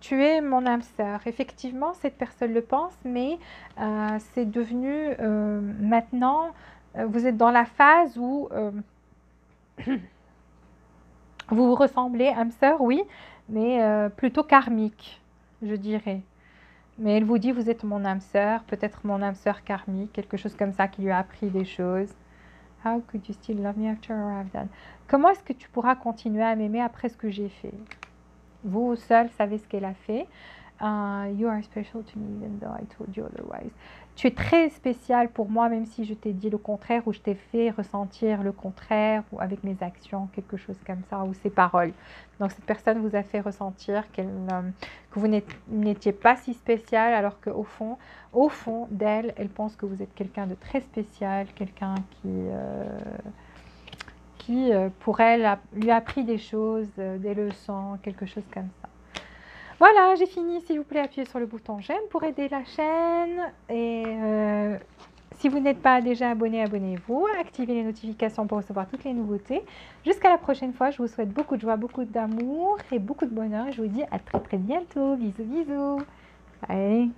tu es mon âme sœur. Effectivement, cette personne le pense, mais c'est devenu maintenant, vous êtes dans la phase où vous vous ressemblez, âme sœur, oui, mais plutôt karmique, je dirais. Mais elle vous dit, vous êtes mon âme sœur, peut-être mon âme sœur karmique, quelque chose comme ça qui lui a appris des choses. How could you still love me after all I've done? Comment est-ce que tu pourras continuer à m'aimer après ce que j'ai fait? Vous seul savez ce qu'elle a fait. You are special to me even though I told you otherwise. Tu es très spécial pour moi même si je t'ai dit le contraire ou je t'ai fait ressentir le contraire ou avec mes actions, quelque chose comme ça, ou ses paroles. Donc cette personne vous a fait ressentir que vous n'étiez pas si spécial alors qu'au fond d'elle, elle pense que vous êtes quelqu'un de très spécial, quelqu'un qui, pour elle, lui a appris des choses, des leçons, quelque chose comme ça. Voilà, j'ai fini. S'il vous plaît, appuyez sur le bouton j'aime pour aider la chaîne. Et si vous n'êtes pas déjà abonné, abonnez-vous. Activez les notifications pour recevoir toutes les nouveautés. Jusqu'à la prochaine fois, je vous souhaite beaucoup de joie, beaucoup d'amour et beaucoup de bonheur. Je vous dis à très très bientôt. Bisous, bisous. Allez.